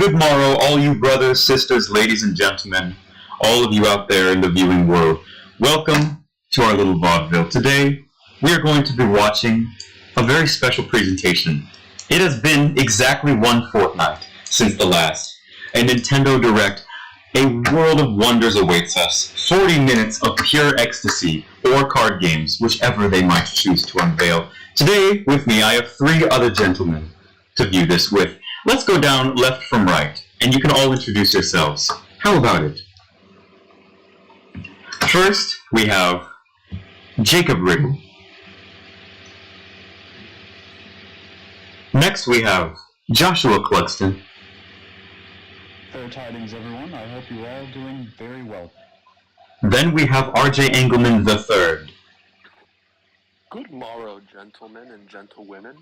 good morrow, all you brothers, sisters, ladies, and gentlemen, all of you out there in the viewing world. Welcome to our little vaudeville. Today, we are going to be watching a very special presentation. It has been exactly one fortnight since the last. A Nintendo Direct. A world of wonders awaits us. 40 minutes of pure ecstasy, or card games, whichever they might choose to unveil. Today, with me, I have three other gentlemen to view this with. Let's go down left from right, and you can all introduce yourselves. How about it? First, we have Jacob Riddle. Next, we have Joshua Cluxton. Fair tidings, everyone. I hope you're all doing very well. Then we have R.J. Engelman III. Good morrow, gentlemen and gentlewomen.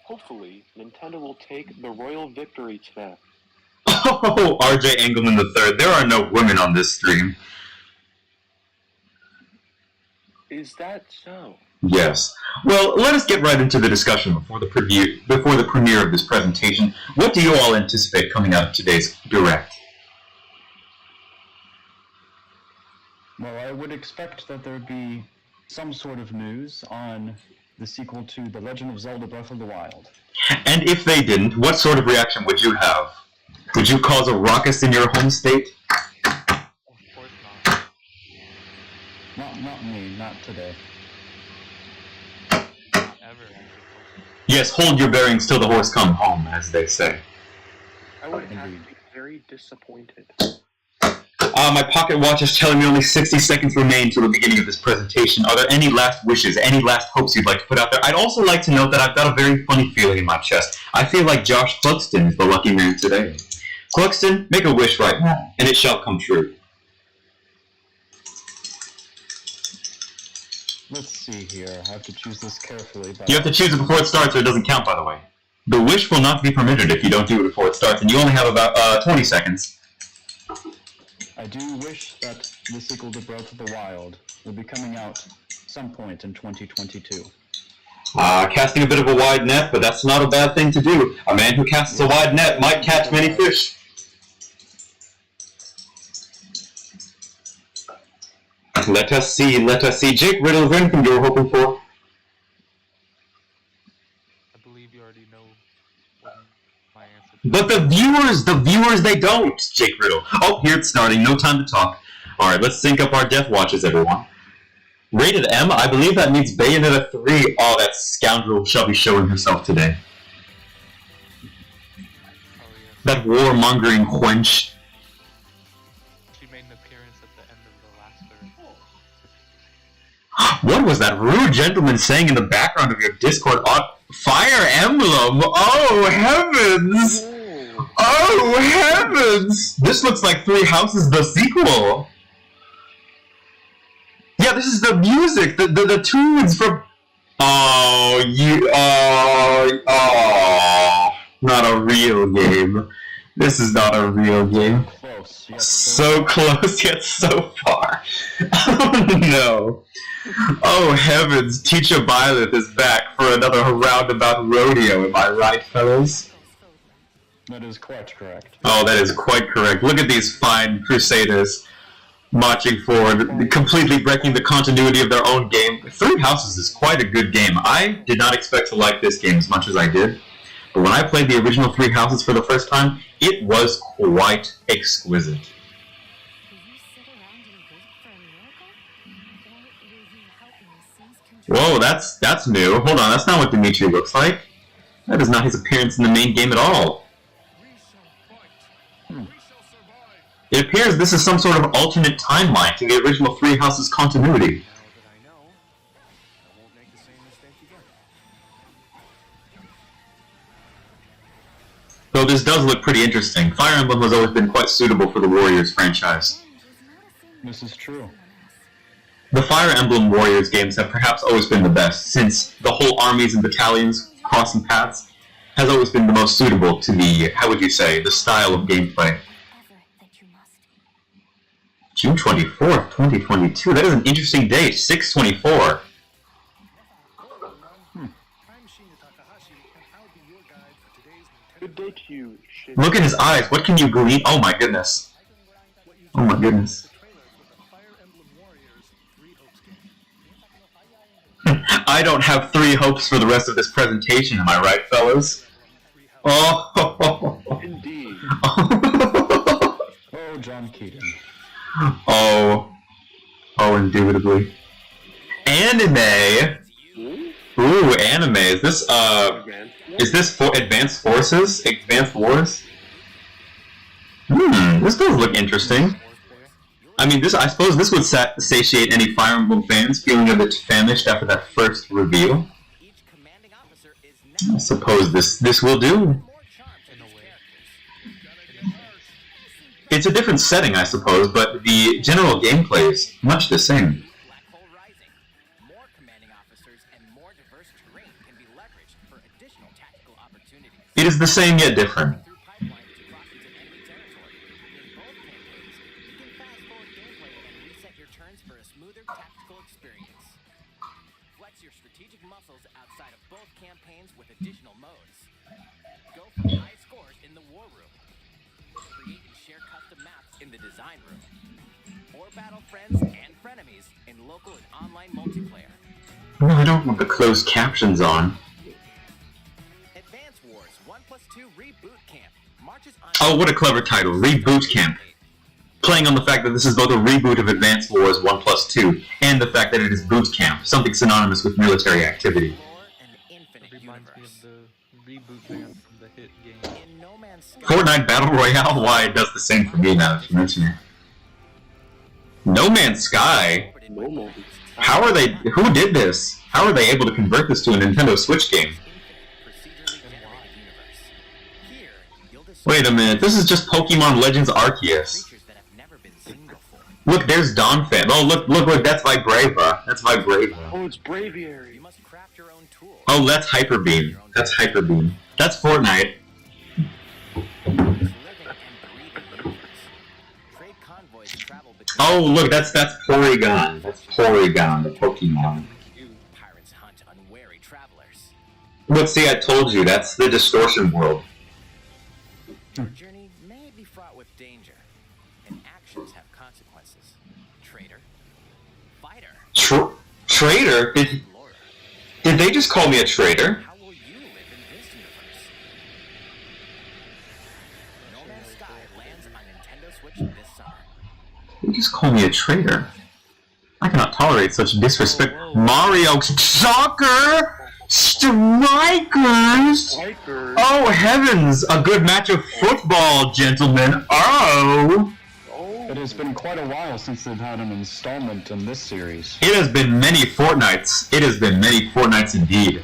Hopefully, Nintendo will take the royal victory today. Oh, R.J. Engelman III. There are no women on this stream. Is that so? Yes. Well, let us get right into the discussion before the premiere of this presentation. What do you all anticipate coming out of today's Direct? Well, I would expect that there would be some sort of news on the sequel to The Legend of Zelda Breath of the Wild. And if they didn't, what sort of reaction would you have? Would you cause a ruckus in your home state? Of course not. Not me, not today. Not ever. Yes, hold your bearings till the horse come home, as they say. I would have to be very disappointed. My pocket watch is telling me only 60 seconds remain to the beginning of this presentation. Are there any last wishes, any last hopes you'd like to put out there? I'd also like to note that I've got a very funny feeling in my chest. I feel like Josh Cluxton is the lucky man today. Cluxton, make a wish right now, and it shall come true. Let's see here. I have to choose this carefully. You have to choose it before it starts, or it doesn't count, by the way. The wish will not be permitted if you don't do it before it starts, and you only have about 20 seconds. I do wish that the sequel to Breath of the Wild will be coming out some point in 2022. Casting a bit of a wide net, but that's not a bad thing to do. A man who casts a wide net might catch many fish. Let us see. Jake Riddle, is there anything you were hoping for? I believe you already know what my answer is. But the viewers, they don't, Jake Riddle. Oh, here it's starting. No time to talk. Alright, let's sync up our death watches, everyone. Rated M, I believe that means Bayonetta 3. Oh, that scoundrel shall be showing herself today. Oh, yes. That warmongering wench. She made an appearance at the end of the last third. What was that rude gentleman saying in the background of your Discord? Fire Emblem! Oh, heavens! Oh, heavens! This looks like Three Houses, the sequel! Yeah, this is the music, the tunes from... Oh, not a real game. This is not a real game. Close, yet So close, yet so far. Oh, no. Oh, heavens, Teacher Byleth is back for another roundabout rodeo, am I right, fellas? That is quite correct. Oh, that is quite correct. Look at these fine crusaders marching forward, completely breaking the continuity of their own game. Three Houses is quite a good game. I did not expect to like this game as much as I did, but when I played the original Three Houses for the first time, it was quite exquisite. Whoa, that's new. Hold on, that's not what Dimitri looks like. That is not his appearance in the main game at all. It appears this is some sort of alternate timeline to the original Three Houses continuity. Though this does look pretty interesting. Fire Emblem has always been quite suitable for the Warriors franchise. This is true. The Fire Emblem Warriors games have perhaps always been the best, since the whole armies and battalions crossing paths has always been the most suitable to the, how would you say, the style of gameplay. June 24th, 2022. That is an interesting date. 6/24. Good day to you, Look at his eyes. What can you glean? Oh my goodness. Oh my goodness. I don't have 3 hopes for the rest of this presentation, am I right, fellas? Oh. Indeed. Oh, John Keaton. Oh. Oh, indubitably. Anime. Ooh, anime. Is this for Advanced Forces? Advanced Wars? This does look interesting. I mean, I suppose this would satiate any Fire Emblem fans feeling a bit famished after that first reveal. I suppose this will do. It's a different setting, I suppose, but the general gameplay is much the same. It is the same yet different. In the design room, or battle friends and frenemies in local and online multiplayer. No, I don't want the closed captions on. Advance Wars 1+2 Reboot Camp marches on. Oh, what a clever title, Reboot Camp. Playing on the fact that this is both a reboot of Advance Wars 1+2 and the fact that it is boot camp, something synonymous with military activity. Reminds me of the reboot band from the hit game. In No Man's Sky, Fortnite Battle Royale? Why, it does the same for me now that you mention it. No Man's Sky? No man. How are they... Who did this? How are they able to convert this to a Nintendo Switch game? here you'll discover Wait a minute, this is just Pokemon Legends Arceus. creatures that have never been seen before. Look, there's Donphan. Oh, look, that's Vibrava. That's Vibrava. Oh, it's Braviary. You must craft your own tools. Oh, that's Hyper Beam. That's Hyper Beam. That's Fortnite. Living and breathing universe. Trade convoys travel between Oh, look, that's Porygon. That's Porygon, the Pokemon. pirates hunt unwary travelers. Look, see, I told you, that's the Distortion World. Your journey may be fraught with danger, and actions have consequences. Traitor, fighter, Traitor? explorer. Did they just call me a traitor? How will you live in this universe? No Man's Sky lands on Nintendo Switch this summer. They just call me a traitor. I cannot tolerate such disrespect. Mario Soccer Strikers! Hiker. Oh heavens! A good match of football, gentlemen. Oh! It has been quite a while since they've had an installment in this series. It has been many fortnights. It has been many fortnights indeed.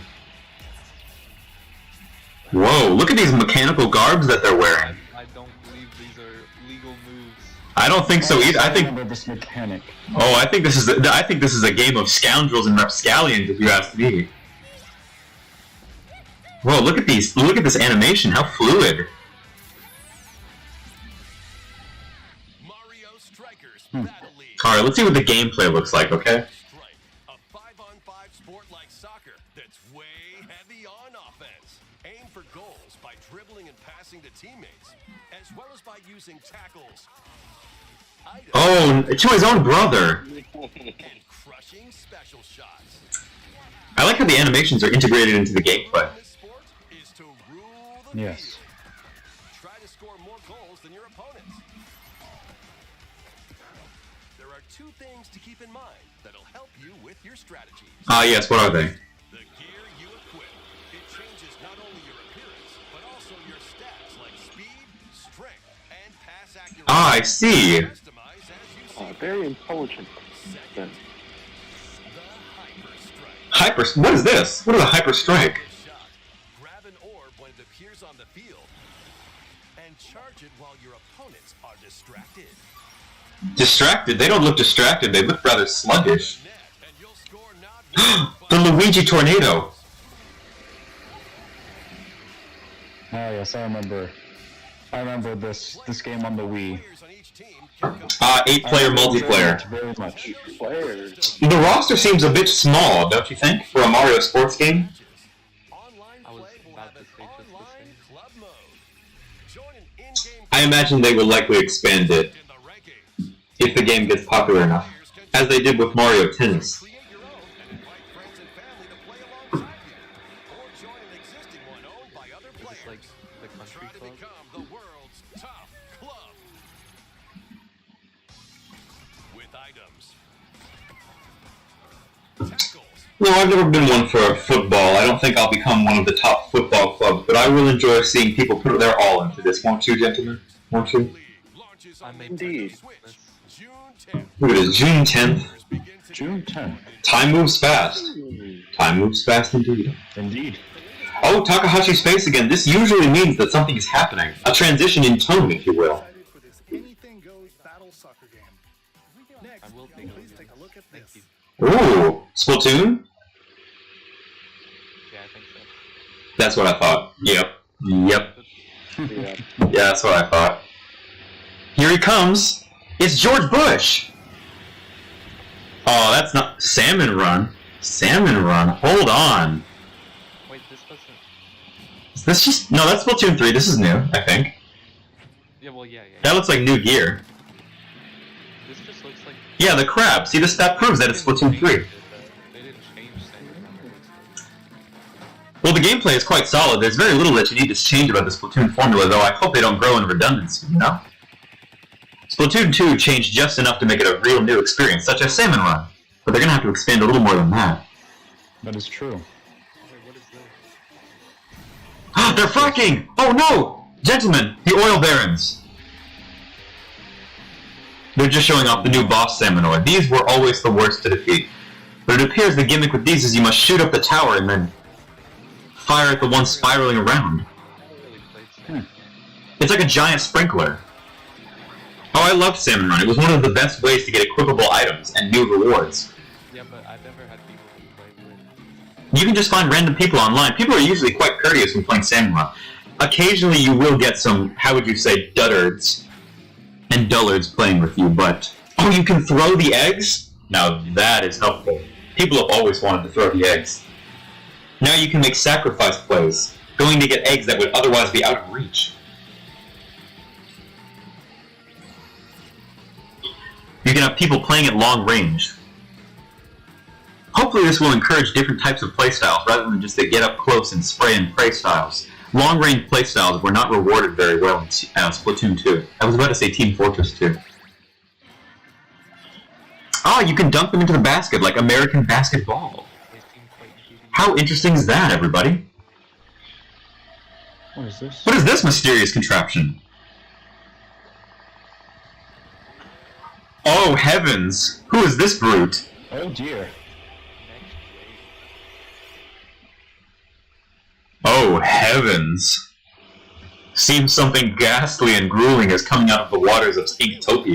Whoa, look at these mechanical garbs that they're wearing. I don't believe these are legal moves. I don't think so either. I think remember this mechanic. I think this is a game of scoundrels and rapscallions, if you ask me. Whoa, look at these. Look at this animation. How fluid. Mario Strikers Battle League. Alright, let's see what the gameplay looks like, okay? Strike, a 5-on-5 sport like soccer that's way heavy on offense. Aim for goals by dribbling and passing to teammates, as well as by using tackles, items, Oh, to his own brother. and crushing special shots. I like how the animations are integrated into the gameplay. This sport is to rule the Yes. field. Try to score more goals than your opponents. There are 2 things to keep in mind that'll help you with your strategies. Ah, yes, what are they? The gear you equip. It changes not only your appearance, but also your stats like speed, strength, and pass accuracy. Ah, I see. Customize as you see. Very intelligent. Then. The Hyper Strike. What is this? What is a Hyper Strike? Shot. Grab an orb when it appears on the field, and charge it while your opponents are distracted. Distracted? They don't look distracted, they look rather sluggish. Net, and you'll score not one, The but Luigi Tornado! Oh yes, I remember. I remember this game on the Wii. players on each team can compete. 8-player multiplayer. Very much. Players. The roster seems a bit small, don't you think, for a Mario sports game? Online I was play will about have to an say just the online same. club mode. Join I imagine they will likely expand it in the rankings. if the game gets popular enough, as they did with Mario Tennis. Create your own and invite friends and family to play alongside you. Or join an existing one owned by other Is this like players. the country Try to club? become the world's top club. With items. Tackles. No, I've never been one for football. I don't think I'll become one of the top football clubs, but I will enjoy seeing people put their all into this. Won't you, gentlemen? Won't you? League launches I on may Indeed. Nintendo Switch June 10th. Look at it, June 10th. Begin today. June 10th. Time moves fast. Time moves fast indeed. Indeed. Oh, Takahashi's face again. This usually means that something is happening. A transition in tone, if you will. Excited for this anything goes battle soccer game. Next, I will take a please look take at a look at Thank this. you. Ooh, Splatoon? Yeah, I think so. That's what I thought. Yep. Yep. Yeah. Yeah, that's what I thought. Here he comes. It's George Bush. Oh, that's not... Salmon Run. Salmon Run. Hold on. Wait, this doesn't... Is this just... No, that's Splatoon 3. This is new, I think. Yeah, well, yeah. That looks like new gear. This just looks like... Yeah, the crab. See, that proves that it's Splatoon 3. They didn't change things. Well, the gameplay is quite solid. There's very little that you need to change about the Splatoon formula, though I hope they don't grow in redundancy, you know? Splatoon 2 changed just enough to make it a real new experience, such as Salmon Run. But they're gonna have to expand a little more than that. That is true. Wait, what is this? They're fracking! Oh no! Gentlemen, the oil barons! They're just showing off the new boss Salmonoid. These were always the worst to defeat. But it appears the gimmick with these is you must shoot up the tower and then fire at the one spiraling around. I haven't really played Salmon. It's like a giant sprinkler. Oh, I loved Salmon Run. It was one of the best ways to get equipable items and new rewards. Yeah, but I've never had people to play with. You can just find random people online. People are usually quite courteous when playing Salmon Run. Occasionally you will get some, how would you say, duddards and dullards playing with you, but... Oh, you can throw the eggs? Now that is helpful. People have always wanted to throw the eggs. Now you can make sacrifice plays, going to get eggs that would otherwise be out of reach. You can have people playing at long range. Hopefully this will encourage different types of playstyles rather than just the get up close and spray and pray styles. Long range playstyles were not rewarded very well in Splatoon 2. I was about to say Team Fortress 2. Ah, you can dunk them into the basket like American basketball. They seem quite cute. How interesting is that, everybody? What is this? What is this mysterious contraption? Oh, heavens! Who is this brute? Oh dear. Next wave. Oh, heavens! Seems something ghastly and grueling is coming out of the waters of Inktopia. Co-op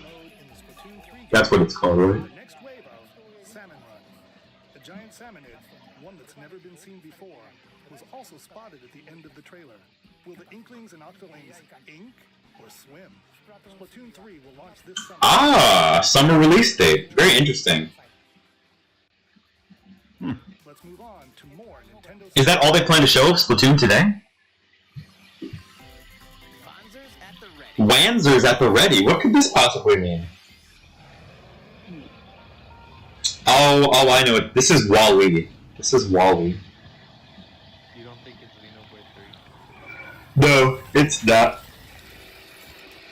mode in the Splatoon 3 game. That's what it's called, right? The next wave of Salmon Run. A giant salmonid, one that's never been seen before, was also spotted at the end of the trailer. Will the Inklings and Octolings ink or swim? Splatoon 3 will launch this summer. Ah, summer release date. Very interesting. Let's move on to more Nintendo. Is that all they plan to show of Splatoon today? Bonzers at the ready. Wanzers at the ready. What could this possibly mean? Oh, I know it. This is Wall-E. This is Wall-E. You don't think it's Xenoblade 3? No, it's not.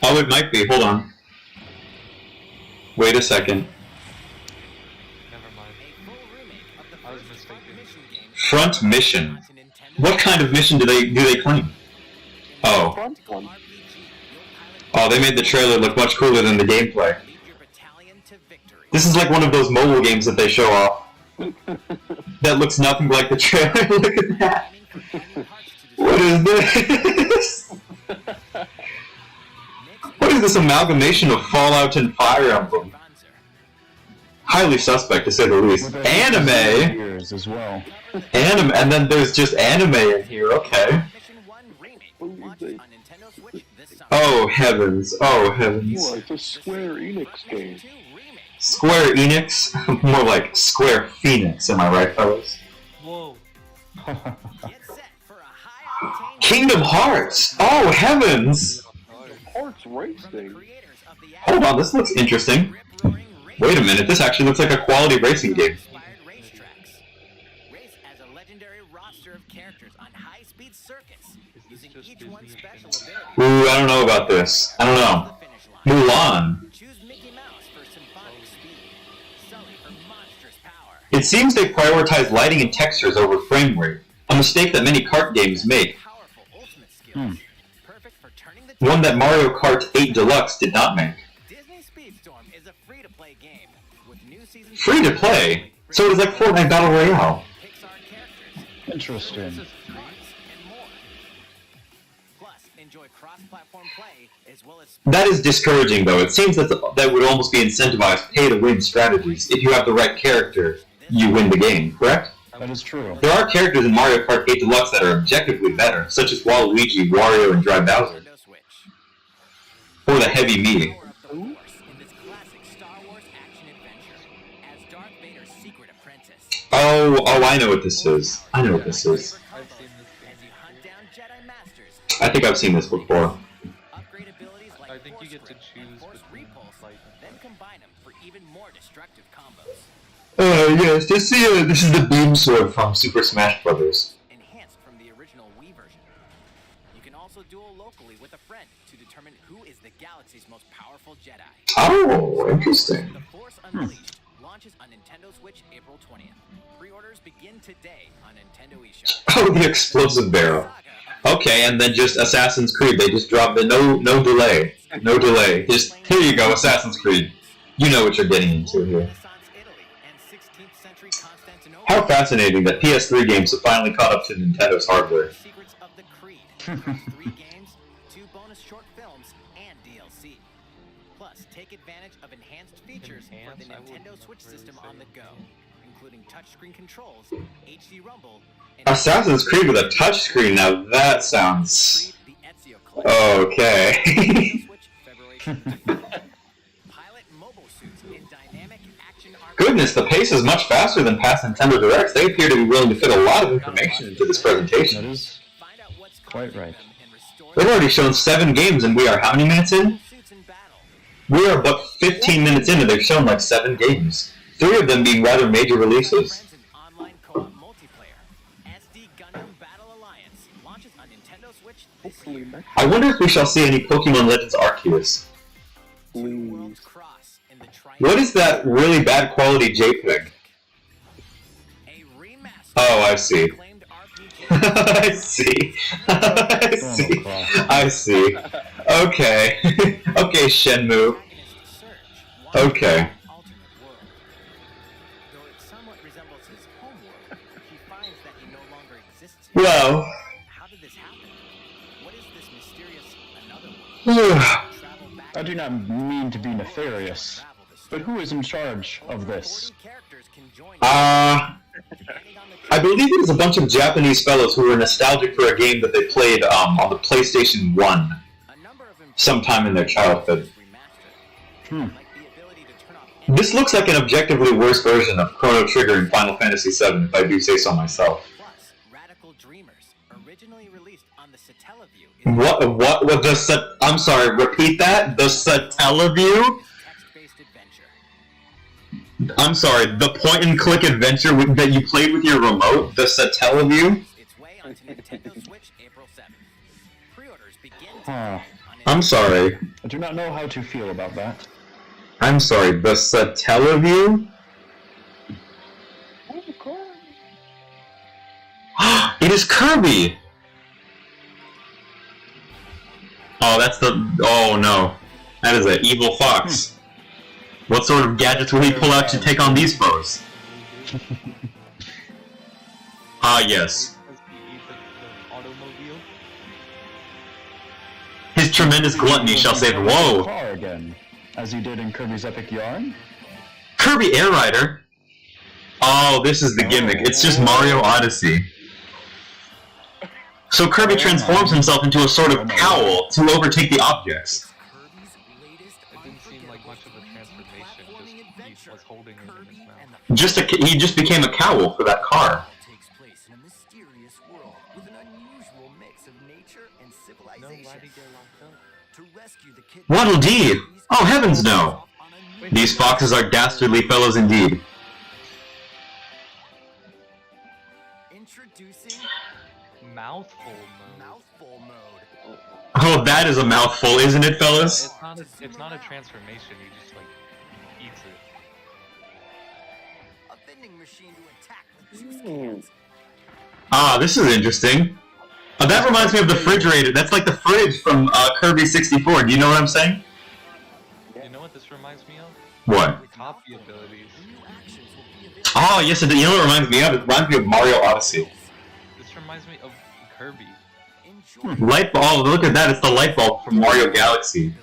Oh, it might be. Hold on. Wait a second. Never mind. A full remake of the I was first mistaken. Front Mission game. Front mission. To Nintendo What kind of mission do they claim? Oh. Front one. RPG. You'll pilot Oh, they made the trailer look much cooler than the gameplay. lead your battalion to victory. This is like one of those mobile games that they show off. That looks nothing like the trailer. Look at that. Aiming for enemy hearts to What is this? What is this amalgamation of Fallout and Fire Emblem? Bonzer. Highly suspect, to say the least. With the Anime! Years as well. Anime, and then there's just anime in here, okay. Mission 1 remake will launch on Nintendo Switch this summer. Oh heavens, oh heavens. Well, it's a Square Enix game. 2 remake. Square Enix? More like Square Phoenix, am I right, fellas? Whoa! Get set for a high-octane Kingdom Hearts! Oh heavens! Karts racing. Hold on, this looks interesting. Wait a minute, this actually looks like a quality racing game. Race as a legendary roster of characters on high-speed circuits, using each one's special ability. Ooh, I don't know about this. I don't know. Mulan. Choose Mickey Mouse for symphonic speed, Sully for monstrous power. It seems they prioritize lighting and textures over frame rate, a mistake that many kart games make. Powerful ultimate skills, perfect for turning the One that Mario Kart 8 Deluxe did not make. Disney Speedstorm is a free-to-play game with new seasons. Free to play? So it is like Fortnite Battle Royale. Pixar characters, Interesting. cards, and more. Plus, enjoy cross-platform play as well as That is discouraging, though. It seems that that would almost be incentivized pay-to-win strategies. If you have the right character, you win the game, correct? That is true. There are characters in Mario Kart 8 Deluxe that are objectively better, such as Waluigi, Wario, and Dry Bowser. Nintendo Switch. Or the Heavy Me. Power of the Force in this classic Star Wars action-adventure as Darth Vader's secret apprentice. Oh, I know what this is. I know what this is. I've seen this As you game. hunt down Jedi Masters, I think I've seen this before. upgrade abilities like I think you Force get to Grip and choose Force between Repulse, like then combine them for even more destructive combos. Yes, this is the beam sword from Super Smash Bros. Enhanced from the original Wii version. You can also duel locally with a friend to determine who is the galaxy's most powerful Jedi. Oh, interesting. The Force Unleashed launches on Nintendo Switch April 20th. Pre-orders begin today on Nintendo eShop. Oh, the explosive barrel. Okay, and then just Assassin's Creed. They just dropped the no delay. No delay. Just, here you go, Assassin's Creed. You know what you're getting into here. Renaissance Italy and 16th century Constantinople. How fascinating that PS3 games have finally caught up to Nintendo's hardware. Secrets of the Creed. 3 games, 2 bonus short films, and DLC. Plus, take advantage of enhanced features for the Enhanced? I wouldn't Nintendo Switch really system say on the go, including touchscreen controls, HD Rumble, and Assassin's Creed with a touchscreen, now that sounds... Creed, the Ezio Collection. Okay. Nintendo Switch, February 17th. Pilot mobile suits in dynamic action armor. Goodness, the pace is much faster than past Nintendo Directs. They appear to be willing to fit a lot of information into this That presentation. is Find out what's quite causing right. them and restore They've already shown 7 games and we are how many minutes in? suits in battle. We are but 15 minutes in and they've shown like 7 games. 3 of them being rather major releases. Friends in online co-op multiplayer. SD Gundam Battle Alliance launches on Nintendo Switch this Hopefully year. next I wonder if we shall see any Pokemon Legends Arceus. Two worlds cross in the What is that really bad quality JPEG? A remaster. Oh, I see. Acclaimed RPG. I see. I see. I see. Okay. Okay, Shenmue. Protagonist Surge wanders Okay. an alternate world. Though it somewhat resembles his homeworld, he finds that he no longer exists here. Well, How did this happen? What is this mysterious another world? Travel back I do not mean to be nefarious, but who is in charge of this? characters can join depending on the I believe it was a bunch of Japanese fellows who were nostalgic for a game that they played on the PlayStation 1 a number of sometime in their childhood. Hmm. like the ability to turn off This looks like an objectively worse version of Chrono Trigger in Final Fantasy VII, if I do say so myself. Plus, Radical Dreamers, originally released on the Satellaview, is What the I'm sorry, repeat that? The Satellaview? text-based adventure. I'm sorry, the point-and-click adventure that you played with your remote? The Satellaview? Its way onto Nintendo Switch April 7th. Pre-orders begin Huh. on I'm sorry. I do not know how to feel about that. I'm sorry, the Satellaview? It is Kirby! Oh, that's the... Oh, no. That is an evil fox. What sort of gadgets will he pull out to take on these foes? Ah, yes. Has he eaten the automobile? His tremendous gluttony shall say, whoa! Car again, as he did in Kirby's Epic Yarn. Kirby Air Rider? Oh, this is the gimmick. It's just Mario Odyssey. So Kirby transforms himself into a sort of cowl to overtake the objects. It didn't seem like much of a transformation, just he was holding it in his mouth. He just became a cowl for that car. Takes place in a mysterious world with an unusual mix of nature and No, civilization. why'd he get locked up? Waddle Dee! Oh, heavens no! These foxes are dastardly fellows indeed. Introducing Mouthful mode. mouthful mode. Oh, that is a mouthful, isn't it, fellas? It's not a transformation, he just like eats it. A vending machine to attack with juice cans. Ah, this is interesting. That reminds me of the refrigerator. That's like the fridge from Kirby 64. Do you know what I'm saying? You know what this reminds me of? What? Copy abilities. Oh, yes, it, you know what it reminds me of? It reminds me of Mario Odyssey. This reminds me of Kirby. Light bulb. Oh, look at that. It's the light bulb from Mario Galaxy.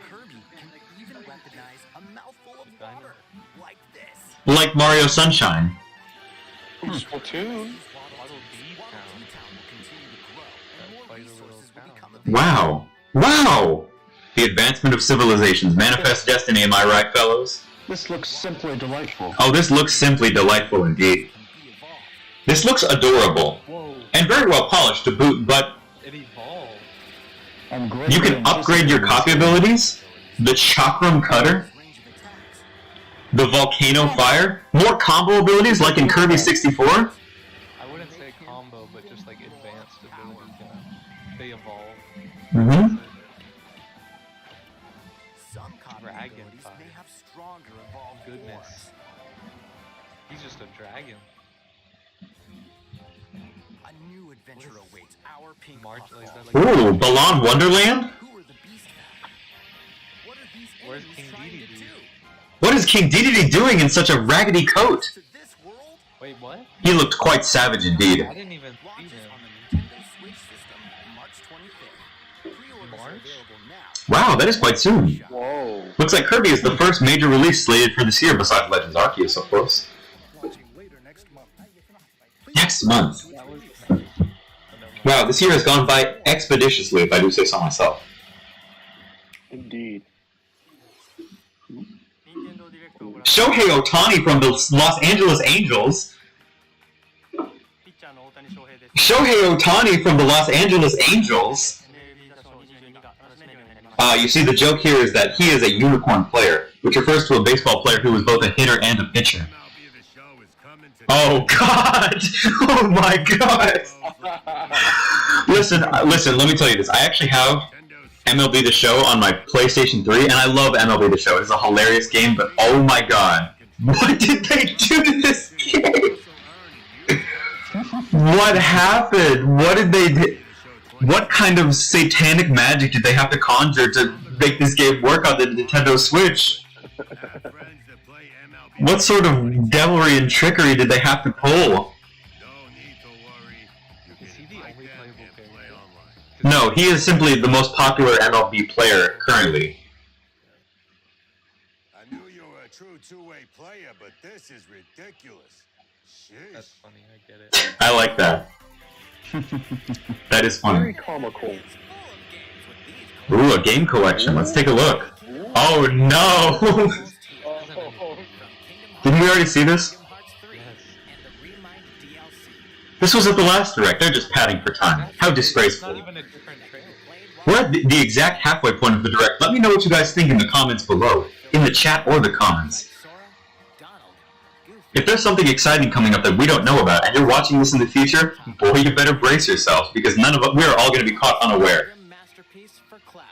Kirby can even weaponize a mouthful of water like this. Like Mario Sunshine. Splatoon. Waddle Dee Town. That fight a little town. Wow. Wow! The advancement of civilizations. Manifest destiny, am I right, fellows? This looks simply delightful. Oh, this looks simply delightful indeed. This looks adorable. Whoa, And very well polished to boot, but it evolved. I'm greatly you can upgrade your copy abilities. The Chakram Cutter. The Volcano Fire. More combo abilities like in Kirby 64. I wouldn't say combo, but just like advanced abilities, you know? They evolve. Mm-hmm. Some copy Dragon abilities fire. may have stronger evolved Goodness. forms. He's just a dragon. A new adventure awaits our pink March puffball. like that. Like, Ooh, Balan Wonderland? Who are the beast pack? What are these Where's enemies King trying Dedede? to do? What is King Dedede doing in such a raggedy coat? To this world? wait, what? He looked quite savage indeed. I didn't even see Launches him. on the Nintendo Switch system March 25th. Pre-orders are March? available now. Wow, that is quite soon. Whoa. Looks like Kirby is the first major release slated for this year besides Legends Arceus, of course. Launching later next month. Next month. That was Wow, this year has gone by expeditiously, if I do say so myself. Indeed. Shohei Ohtani from the Los Angeles Angels. Shohei Ohtani from the Los Angeles Angels. You see, the joke here is that he is a unicorn player, which refers to a baseball player who is both a hitter and a pitcher. Oh, God! Oh, my God! Listen, let me tell you this. I actually have MLB The Show on my PlayStation 3, and I love MLB The Show. It's a hilarious game, but oh my God. What did they do to this game? What happened? What did they do? What kind of satanic magic did they have to conjure to make this game work on the Nintendo Switch? What sort of devilry and trickery did they have to pull? Is he the only playable character? No, he is simply the most popular MLB player currently. I knew you were a true two-way player, but this is ridiculous. That's Sheesh. funny, I get it. I like that. That is Very funny. comical. Ooh, a game collection. Let's take a look. Oh no! Didn't we already see this? This was at the last direct. They're just padding for time. How It's not disgraceful. even a different trailer. We're at the exact halfway point of the direct. Let me know what you guys think in the comments below. In the chat or the comments. If there's something exciting coming up that we don't know about, and you're watching this in the future, boy, you better brace yourself, because none of us, we are all going to be caught unaware. Masterpiece for Cloud,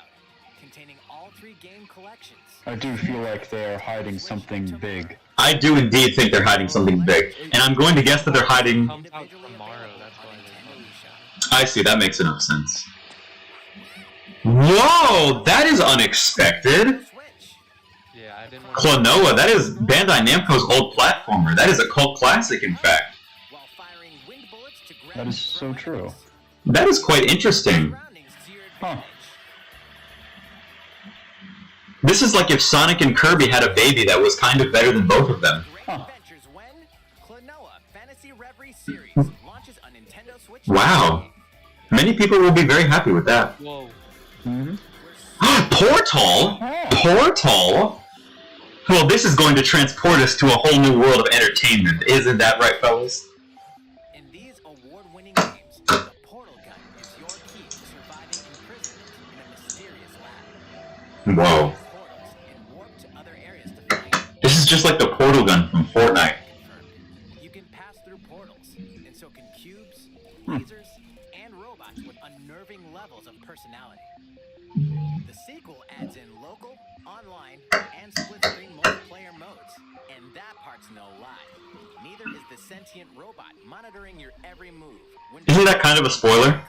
containing all 3 game collections. I do feel like they are hiding something big. I do indeed think they're hiding something big, and I'm going to guess that they're hiding... Comes out tomorrow, that's why they're I see, that makes enough sense. Whoa, that is unexpected! Yeah, I didn't want Klonoa, that is Bandai Namco's old platformer. That is a cult classic, in fact. While firing wind bullets to grab That is so true. That is quite interesting. surroundings to your Huh. advantage. This is like if Sonic and Kirby had a baby that was kind of better than both of them. Great Huh. adventures when Klonoa Fantasy Reverie Series launches on Nintendo Switch. Wow. Many people will be very happy with that. Whoa. Mm-hmm. Portal? Portal? Well, this is going to transport us to a whole new world of entertainment. Isn't that right, fellas? In these award-winning games, the portal gun is your key to surviving in prison Whoa. This is just like the portal gun from Fortnite. You can pass through portals, and so can cubes, lasers, and robots with unnerving levels of personality. The sequel adds in local, online, and split-screen multiplayer modes, and that part's no lie. Neither is the sentient robot monitoring your every move. Isn't that kind of a spoiler?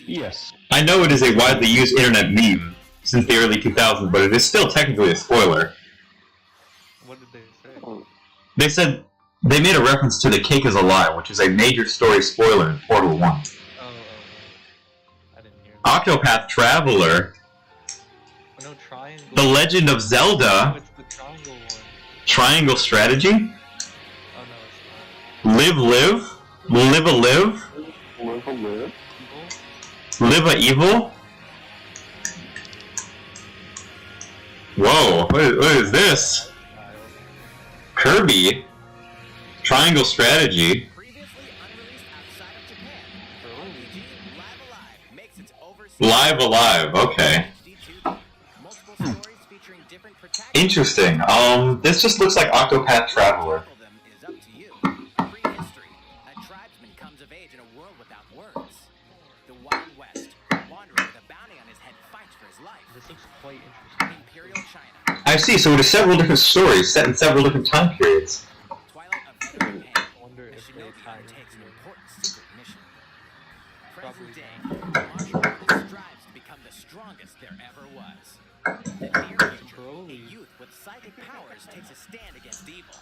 Yes. I know it is a widely used internet meme since the early 2000s, but it is still technically a spoiler. What did they say? They said they made a reference to The Cake is a Lie, which is a major story spoiler in Portal 1. I didn't hear that. Octopath Traveler, No, Triangle. The Legend of Oh, Zelda, it's the Triangle one. Triangle Strategy, Oh, no, it's not. Live Live, Live a Live, Live a live. Evil? Live a Evil. Whoa, what is this? Kirby, Triangle Strategy. Previously unreleased outside of Japan, RPG Live Alive makes its overseas Live Alive, okay. HD2. Multiple stories featuring different protagonists. Interesting. This just looks like Octopath Traveler. Tackle them is up to you. Prehistory. A tribesman comes of age in a world without words. The Wild West. A wanderer with a bounty on his head fights for his life. This looks quite interesting. Imperial China. I see, so it is several different stories set in several different time periods. Twilight of Veteran Japan. I wonder The if they shinobi tie undertakes an into it. important secret mission. Probably Present day, the martial artist strives to become the strongest there ever was. The near future, a Broly. youth with psychic powers takes a stand against evil.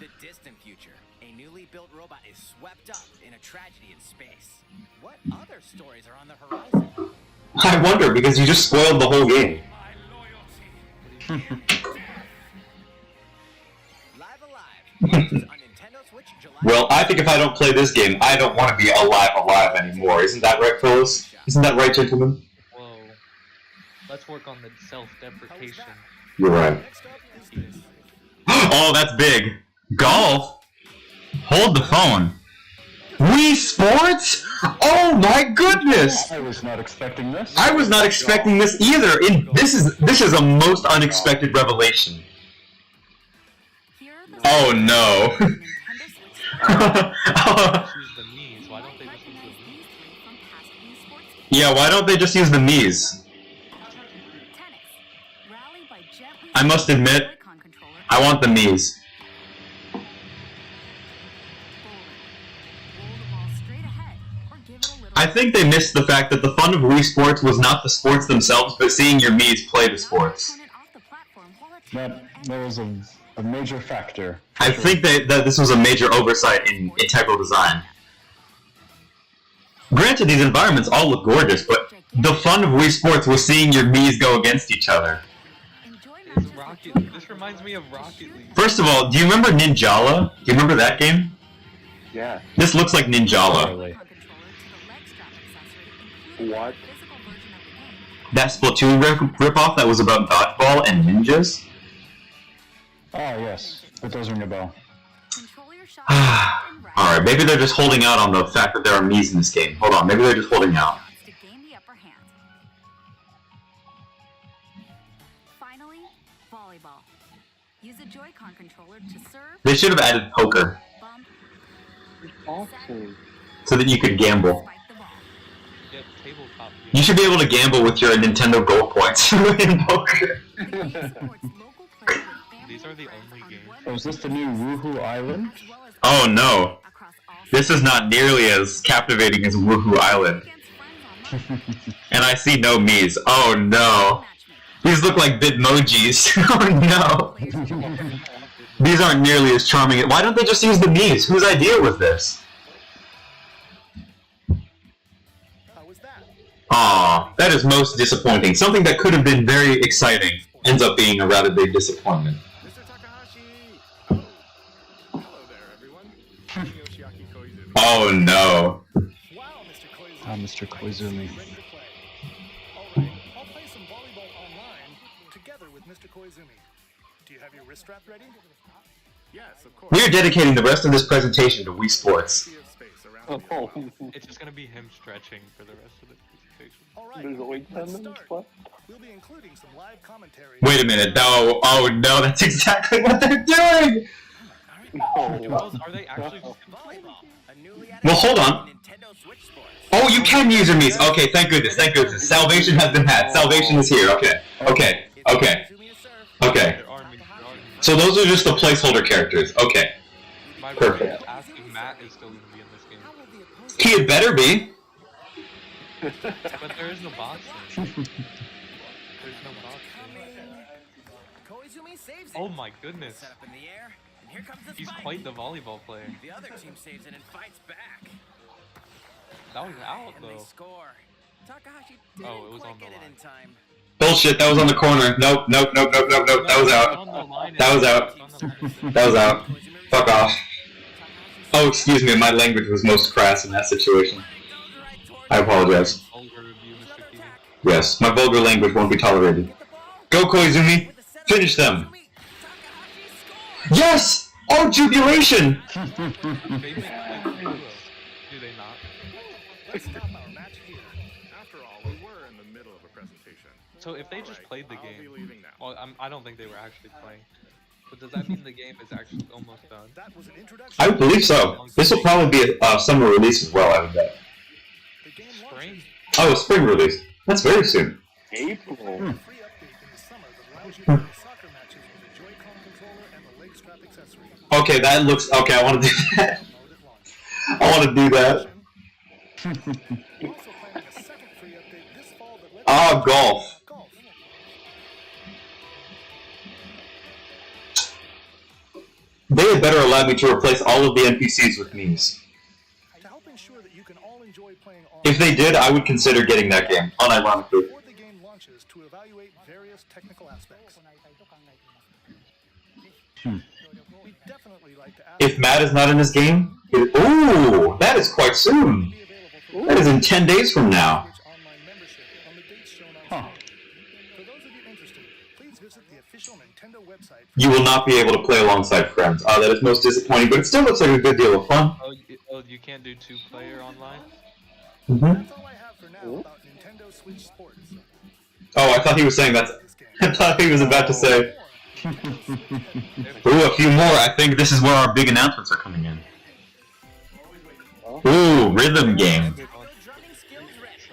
The distant future, a newly built robot is swept up in a tragedy in space. What other stories are on the horizon? I wonder, because you just spoiled the whole game. Live Alive launches on Nintendo Switch July. Well, I think if I don't play this game, I don't want to be alive anymore. Isn't that right, fellas? Isn't that right, gentlemen? Whoa. Let's work on the self-deprecation. You're right. Next up is this. Oh, that's big. Golf? Hold the phone. Wii Sports? Oh my goodness! I was not expecting this. I was not expecting this either. This is a most unexpected revelation. Oh no. Use the knees. Why don't they just use the knees? Yeah, why don't they just use the Mii's? I must admit, I want the Mii's. I think they missed the fact that the fun of Wii Sports was not the sports themselves, but seeing your Mii's play the sports. That was a major factor. I think that this was a major oversight in integral design. Granted, these environments all look gorgeous, but the fun of Wii Sports was seeing your Mii's go against each other. This reminds me of Rocket League. First of all, do you remember Ninjala? Do you remember that game? Yeah. This looks like Ninjala. Really. What? That Splatoon ripoff that was about dodgeball and ninjas? Oh, yes. That does ring a bell. Alright, maybe they're just holding out on the fact that there are Mii's in this game. Hold on, maybe they're just holding out. Finally, volleyball. Use a Joy-Con controller to serve, They should have added poker, bump, Awesome. so that you could gamble. spike the ball. Get tabletop games. You should be able to gamble with your Nintendo Gold points in poker. These are the only games. Oh, is this the new Woohoo Island? Oh no, this is not nearly as captivating as Woohoo Island. And I see no Mii's. Oh no. These look like Bitmojis. Oh no. These aren't nearly as charming. Why don't they just use the Mii's? Whose idea was this? How was that? Aw, that is most disappointing. Something that could have been very exciting ends up being a rather big disappointment. Mr. Takahashi! Oh. Hello there, everyone. Yoshiaki Koizumi. Oh no. Wow, Mr. Koizumi. Ah, Mr. Koizumi. Ready to play. Alright, I'll play some volleyball online together with Mr. Koizumi. Do you have your wrist strap ready? Yes, of course. We are dedicating the rest of this presentation to Wii Sports. Plenty of space around the Oh. It's just gonna be him stretching for the rest of it. presentation. All right, There's only 10 let's minutes start. left. We'll be including some live commentary. Wait a minute. No. Oh no, that's exactly what they're doing. Well, are they actually just Volleyball, a newly added Well, hold on. Nintendo Switch Sports. Oh, you can use your Mii's. Okay, thank goodness, thank goodness. Salvation has been had. Salvation is here. Okay, okay, okay, okay. there are Mii's? So those are just the placeholder characters. Okay, My perfect. brother asked if Matt is still going to be in this game. He had better be. But there is no boxing. There's no boxing. Koizumi saves it. Oh my goodness. Set up in the air, and here comes the He's spike. quite the volleyball player. The other team saves it and fights back. That was out And they though. score. Takahashi Oh, didn't it was quite on the get it line. in time. Bullshit. That was on the corner. Nope, nope, nope, nope, nope, nope. That was out. That was out. That was out. Fuck off. Oh, excuse me. My language was most crass in that situation. I apologize. Vulgar review, Mr. Kiwi. Yes, my vulgar language won't be tolerated. Go, Koizumi! Finish them! Yes! Oh, jubilation! They make like duo. Do they not? Let's stop our match here. After all, we were in the middle of a presentation. So if they just played the I'll be game, leaving now. well, I don't think they were actually playing. But does that mean the game is actually almost done? That was an introduction. I would believe so. This will probably be a summer release as well, I would bet. The game Spring? Oh, a spring release. That's very soon. April. free update in the summer that allows you to play soccer matches with a Joy-Con controller and the leg strap accessory. Okay, that looks... Okay, I want to do that. Download at launch. I want to do that. We're also planning a second free update this fall that lets Ah, you golf. golf. They had better allow me to replace all of the NPCs with Mii's. To help ensure that you can all enjoy playing online, If they did, I would consider getting that game, unironically. before the game launches to evaluate various technical aspects. We'd definitely like to ask If Matt is not in this game... Ooh, that is quite soon. be available for That is in 10 days from now. Switch online membership on the dates shown on screen. For those of you interested, please visit the official Nintendo website. You will not be able to play alongside friends. That is most disappointing, but it still looks like a good deal of fun. Oh, you can't do two-player online? Mm-hmm. That's all I have for now about Nintendo Switch Sports. Oh, I thought he was saying that's... This game. I thought he was about to say... Ooh, a few more. I think this is where our big announcements are coming in. Ooh, rhythm game. Drumming skills ready.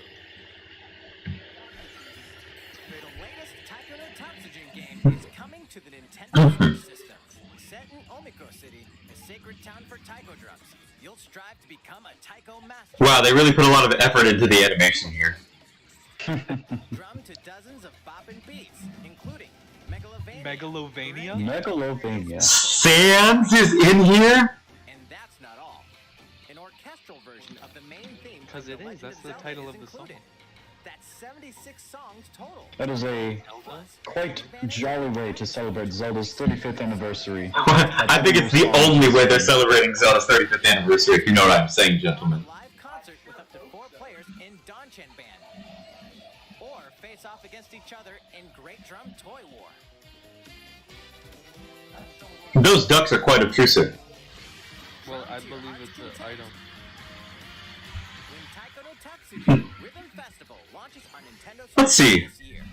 The latest Taiko no Tatsujin game is coming to the Nintendo Switch system. Set in Omiko City, a sacred town for taiko drums. You'll strive to become a taiko master. Wow, they really put a lot of effort into the animation here. Drum to dozens of bopping beats, including Megalovania. Megalovania? Sans is in here? And that's not all. An orchestral version of the main theme. Because from it is, Legend that's the Zelda title is of the song. included. That's 76 songs total. That is a quite jolly way to celebrate Zelda's 35th anniversary. I think it's the only way they're celebrating Zelda's 35th anniversary, if you know what I'm saying, gentlemen. A live concert with up to 4 players in Danchan Band. Or face off against each other in Great Drum Toy War. Those ducks are quite obtrusive. Well, I believe it's an item. When Taiko no Tatsujin Rhythm Festival launches on Nintendo Switch Let's see. this year.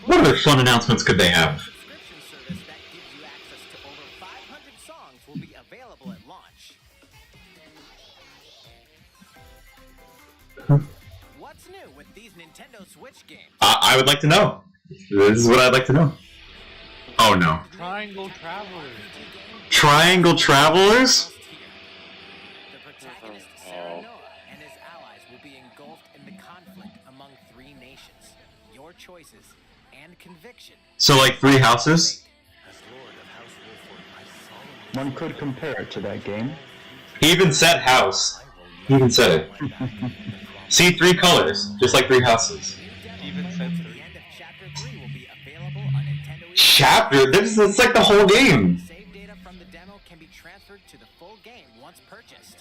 What other fun announcements could they have? Subscription service that gives you access to over 500 songs will be available at launch. What's new with these Nintendo Switch games? I would like to know. This is what I'd like to know. Oh no. Triangle Traveler. Triangle Travelers? The protagonist, Sarah Noah, and his allies will be engulfed in the conflict among 3 nations. Your choices and conviction. So like 3 houses? One could compare it to that game. He even said house. He even said it. See 3 colors, just like 3 houses. Even said The end of Chapter 3 will be available on Nintendo Wii. Chapter? This is like the whole game. Save data from the demo can be transferred to the full game once purchased.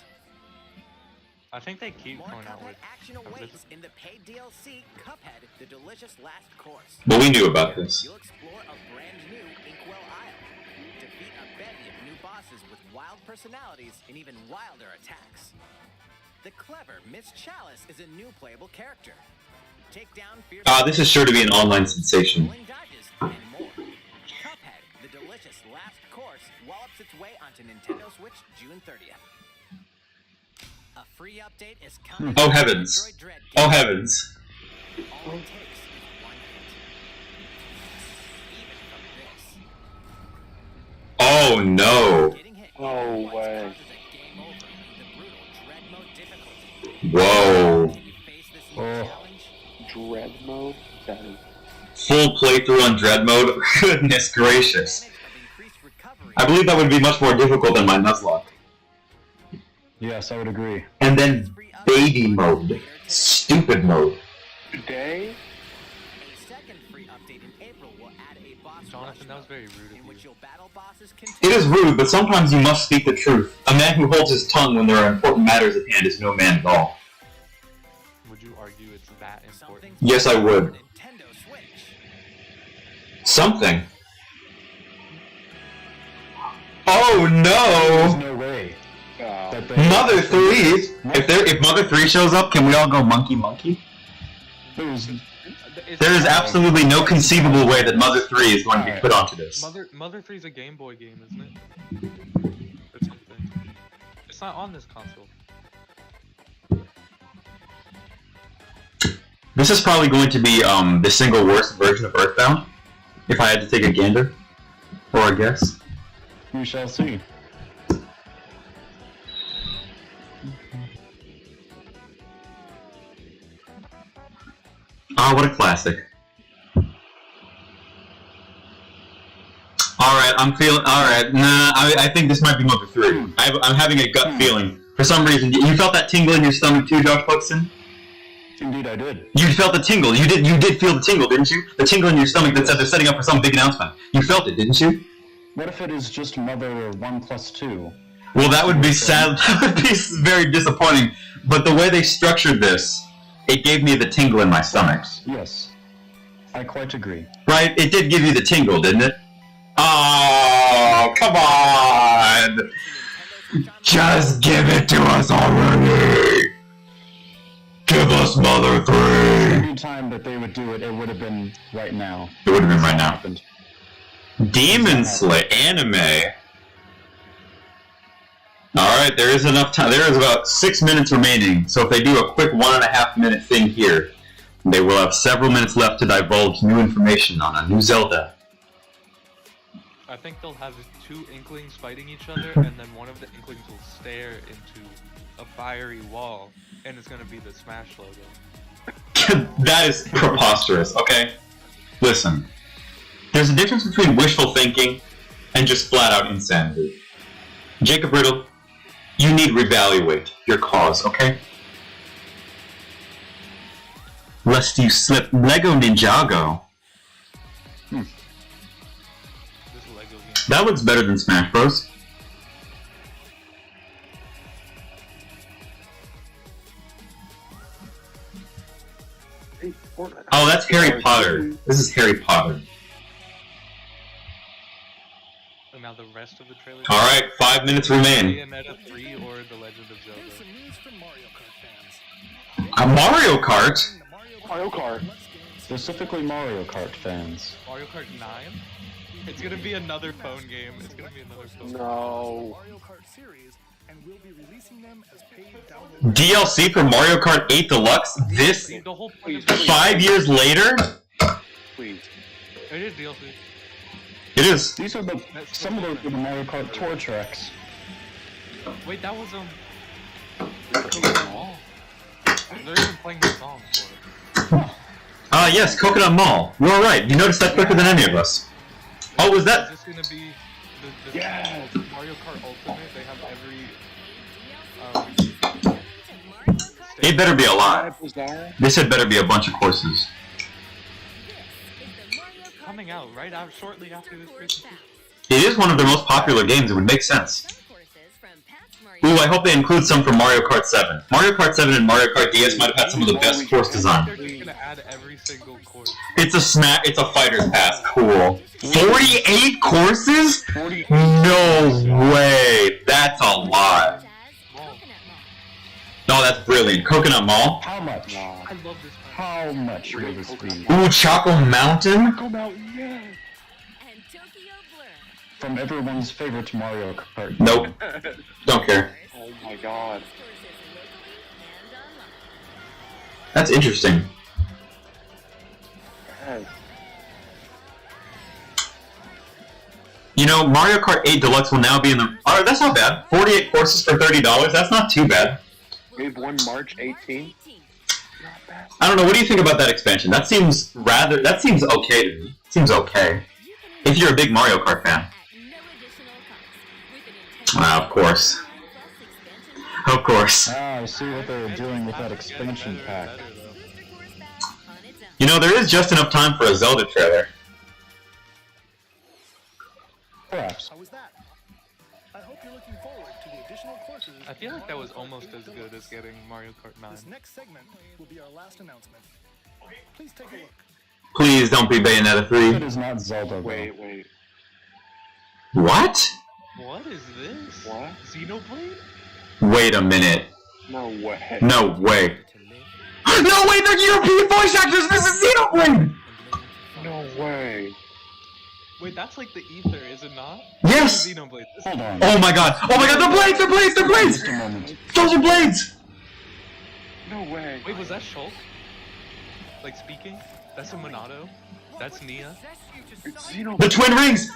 I think they keep More going out Cuphead with action awaits in the paid DLC, Cuphead, the delicious last course. But we knew about this. You'll explore a brand new Inkwell Isle. Defeat a bevy of new bosses with wild personalities and even wilder attacks. The clever Miss Chalice is a new playable character. Take down fierce This is sure to be an online sensation. rolling dodges, and more. Cuphead, the delicious last course, wallops its way onto Nintendo Switch June 30th. A free update is coming. Oh heavens. Metroid Dread Oh game. heavens. All it takes is one hit. Even from this. Oh no. Getting hit No once way. causes a game over in the brutal Dread mode difficulty. Whoa. Can you face this new Oh. challenge? Dread mode? That is... Full playthrough on Dread mode? Goodness gracious. Advantage of increased recovery. I believe that would be much more difficult than my Nuzlocke. Yes, I would agree. And then baby mode. Stupid mode. Today? A second free update in April will add a boss Jonathan, that was rush very rude mode, in of which you. you'll battle bosses It is rude, but sometimes you must speak the truth. A man who holds his tongue when there are important matters at hand is no man at all. Would you argue it's that important? Yes, I would. Nintendo Switch. Something. Oh There's no! no way Oh. that they... Mother 3! If Mother 3 shows up, can we all go monkey monkey? There's... There is absolutely no conceivable way that Mother 3 is going to be put onto this. Mother 3's a Game Boy game, isn't it? Or something. It's not on this console. This is probably going to be the single worst version of Earthbound, if I had to take a gander, or a guess. We shall see. Ah, what a classic. Alright, I'm feeling... Alright, nah, I think this might be Mother 3. I'm having a gut feeling. For some reason, you felt that tingle in your stomach too, Josh Buxton? Indeed, I did. You felt the tingle. You did feel the tingle, didn't you? The tingle in your stomach that said they're setting up for some big announcement. You felt it, didn't you? What if it is just Mother 1+2? Well, that would be sad. That would be very disappointing. But the way they structured this, it gave me the tingle in my stomach. Yes. I quite agree. Right? It did give you the tingle, didn't it? Oh, come on! Just give it to us already! Give us Mother 3! Every time that they would do it, it would have been right now. It would have been right now. Happened. Demon Slayer anime. Alright, there is enough time. There is about 6 minutes remaining, so if they do a quick 1.5 minute thing here, they will have several minutes left to divulge new information on a new Zelda. I think they'll have two Inklings fighting each other, and then one of the Inklings will stare into a fiery wall, and it's gonna be the Smash logo. That is preposterous, okay? Listen. There's a difference between wishful thinking and just flat-out insanity. Jacob Riddle, you need to reevaluate your cause, okay? Lest you slip Lego Ninjago. This Lego game. That looks better than Smash Bros. Hey, Fortnite. Oh, that's Harry Potter. This is Harry Potter. And now the rest of the trailer. Alright, 5 minutes remain. Bayonetta 3 or The Legend of Here's Zelda. some news from Mario Kart fans. A Mario Kart? The Mario Kart. Deluxe games Specifically Mario Kart fans. Mario Kart 9? It's gonna be another phone game. It's gonna be another phone game. No. Mario Kart series, and we'll be releasing them as paid download. DLC for Mario Kart 8 Deluxe? This The whole point is 5 years later? Please. It is DLC. It is. These are the similar to the Mario Kart tour tracks. Wait, that was Coconut Mall. They're even playing the song for it. Ah, yes, Coconut Mall. You are right. You noticed that quicker than any of us. Oh, was that... Is this gonna be the Yes! Mario Kart Ultimate? They have every It better be a lot. Bizarre. This had better be a bunch of courses. coming out right out shortly after this presentation. It is one of their most popular games. It would make sense. Ooh, I hope they include some from Mario Kart 7. Mario Kart 7 and Mario Kart DS might have had some of the best course design. They're just gonna add every single course. It's a fighter's pass. Cool. 48 courses? No way. That's a lot. Mall. No, that's brilliant. Coconut Mall? How much? I love this map. How much will this be? Ooh, Choco Mountain? Come out, yeah. And Tokyo Blur. From everyone's favorite Mario Kart. Nope. Don't care. Oh my god. Courses locally and online. That's interesting. Yes. You know, Mario Kart 8 Deluxe will now be in the... Alright, that's not bad. 48 courses for $30, that's not too bad. We've won March 18th. Not bad. I don't know, what do you think about that expansion? That seems okay to me. Seems okay. If you're a big Mario Kart fan. At no additional cost. With an Of course. expansion Of course. I see what they're doing with that expansion pack. booster course back on its own. You know, there is just enough time for a Zelda trailer. Perhaps. How was that? I hope you're looking forward to the additional courses. I feel like that was almost as good as getting Mario Kart 9. This next segment will be our last announcement. Please take a look. Please don't be Bayonetta It 3. is not Zelda, though. Wait. What? What is this? What? Xenoblade? Wait a minute. No way. No way. No way, they're European voice actors! This is Xenoblade! No way. Wait, that's like the ether, is it not? Yes! Xenoblade. This Hold on. Oh my god! Oh my god, they're blades! They're blades! They're blades! Just a moment. Those are blades! No way. Wait, was that Shulk? Like speaking? That's a Monado? That's Nia? It's Xenoblade. The twin rings!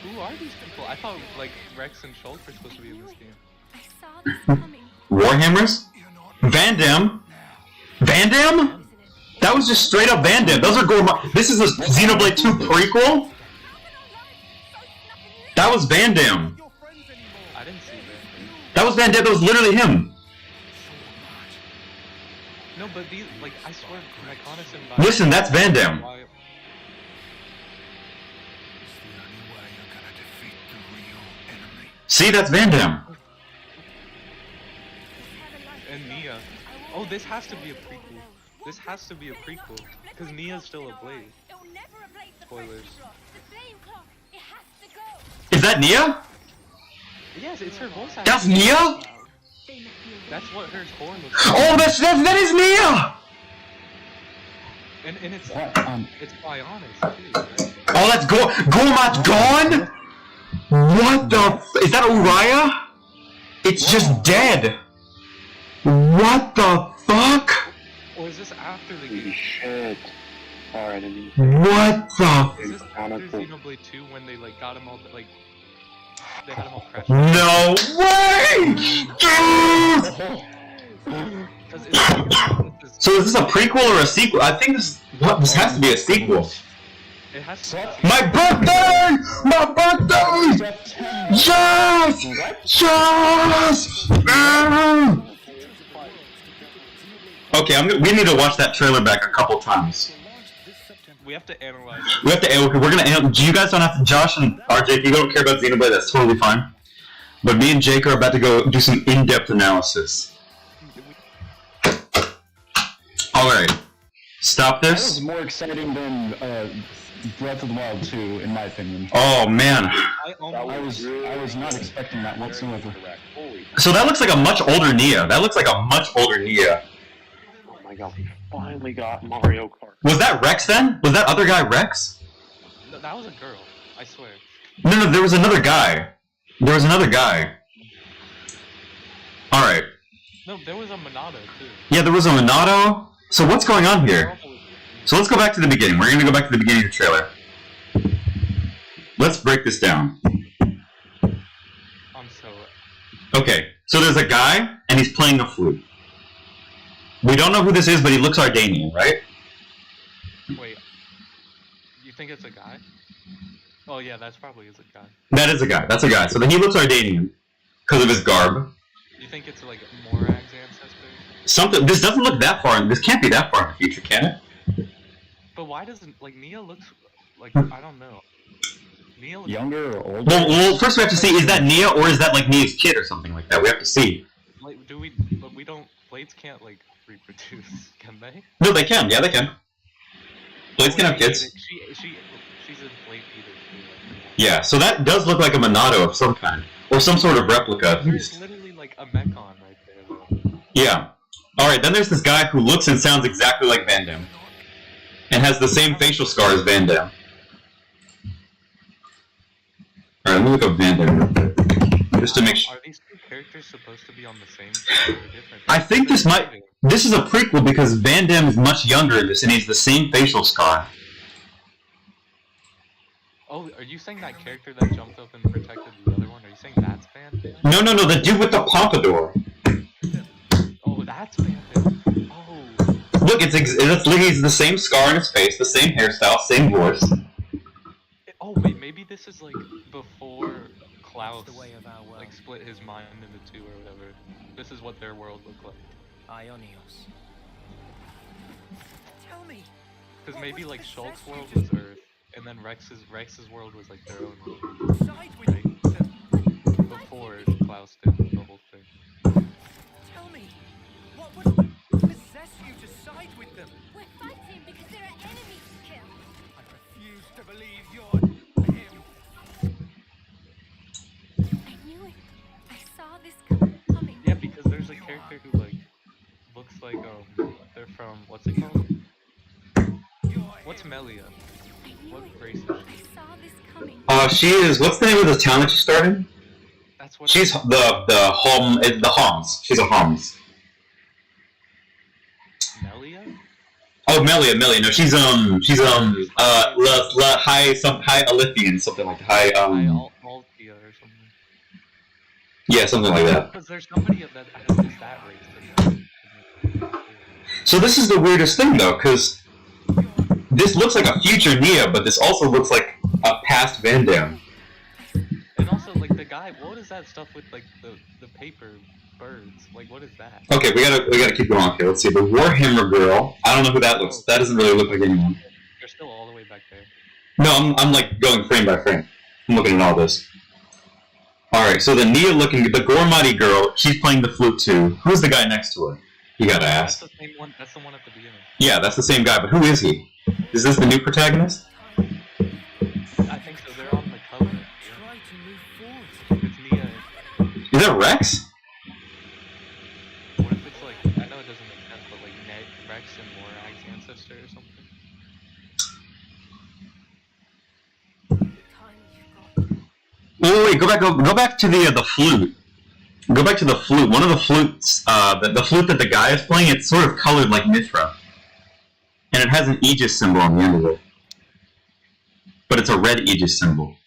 Who are these people? I thought like Rex and Shulk were supposed to be in this game. I saw this coming. Warhammers? Van Damme? Van Damme? That was just straight up Van Damme. Those are This is a Xenoblade 2 prequel? That was Van Damme. I didn't see that. That was Van Damme. That was literally him. No, but these, like, I swear, reconnaissance. Listen, that's Van Damme. See, that's Van Damme. And Nia. Oh, this has to be a prequel. This has to be a prequel. Because Nia's still a blade. Spoilers. Is that Nia? Yes, it's her voice actor. That's Nia? That's what her horn looks like. Oh, that is Nia! And it's What? it's Bionis too, right? Oh, that's Gormat's gone? What the is that Uriah? It's just dead. What the fuck? Or is this after the Holy game? shit. Alright, I mean, What the Is this after Honestly. Xenoblade 2 when they like got him all like they had him all crashed? No way! Dude! So is this a prequel or a sequel? I think this has to be a sequel. It has to. My birthday! My birthday! Yes! Yes! Okay, we need to watch that trailer back a couple times. We have to analyze. You guys don't have to. Josh and RJ, if you don't care about Xenoblade, that's totally fine. But me and Jake are about to go do some in-depth analysis. Alright. Stop That was this. more exciting than Breath of the Wild 2, in my opinion. Oh man. I almost. I was not expecting that whatsoever. So that looks like a much older Nia. oh my god, we finally got Mario Kart. Was that Rex then? Was that other guy Rex? No, that was a girl. I swear. No, there was another guy. Alright. No, there was a Monado too. Yeah, there was a Minato. So what's going on here? So let's go back to the beginning. We're gonna go back to the beginning of the trailer. Let's break this down. I'm so. Okay, so there's a guy, and he's playing a flute. We don't know who this is, but he looks Argonian, right? Wait. You think it's a guy? Oh yeah, that's probably is a guy. That is a guy. That's a guy. So then he looks Argonian because of his garb. You think it's like Morag's ancestor? This doesn't look that far. This can't be that far in the future, can it? But why doesn't like Nia looks like I don't know. Nia looks Younger or older? Well, first we have to see, is that Nia or is that like Nia's kid or something like that? We have to see. like but we don't blades can't like reproduce, can they? No, they can. Yeah, they can. Blades can have kids. She's a blade eater too. Yeah, so that does look like a Monado of some kind. Or some sort of replica. There's literally like a Mechon right there though. Yeah. Alright, then there's this guy who looks and sounds exactly like Van Damme. And has the same facial scar as Van Damme. Alright, let me look up Van Damme real quick. Just to make sure. Are these two characters supposed to be on the same side or different? I think this is a prequel because Van Damme is much younger in this and he has the same facial scar. Oh, are you saying that character that jumped up and protected the other one? Are you saying that's Van Damme? No, the dude with the pompadour. Oh, that's Van Damme. Oh. Look, he's the same scar in his face, the same hairstyle, same voice. Oh wait, maybe this is like before Klaus like split his mind into two or whatever. This is what their world looked like. Ionios. Tell me. Because maybe like Shulk's world was Earth, and then Rex's world was like their own world. Side with Right? Before Klaus did the whole thing. Tell me. What would possess you to side with them? We're fighting because there are enemies to kill. I refuse to believe you're him. I knew it. I saw this coming. Yeah, because there's a character who like looks like they're from what's it called? What's Melia? I knew What it. race is I she? saw this coming. She is, what's the name of the town that she started? That's what. She's the Homs. She's a Homs. Melia? Oh, Melia. No, she's high Alithian, something like that. High Altia or something. Yeah, something like that. Because there's somebody that has that race. So this is the weirdest thing though, because this looks like a future Nia, but this also looks like a past Van Damme. And also, like the guy, what is that stuff with like the paper birds? Like, what is that? Okay, we gotta keep going. Okay, let's see. The Warhammer girl. I don't know who that looks. That doesn't really look like anyone. You're still all the way back there. No, I'm like going frame by frame. I'm looking at all this. Alright, so the Nia looking, the Gormati girl, she's playing the flute too. Who's the guy next to her? You gotta ask. That's the same one. That's the one at the beginning. Yeah, that's the same guy, but who is he? Is this the new protagonist? I think so. They're on the cover. Try to move forward. It's Nia. Is that Rex? What if it's like? I know it doesn't make sense, but like Rex and Morag's ancestor or something. Time you've got. Wait, go back to the flute. Go back to the flute. One of the flutes, the flute that the guy is playing, it's sort of colored like Mithra. And it has an Aegis symbol on the end of it. But it's a red Aegis symbol.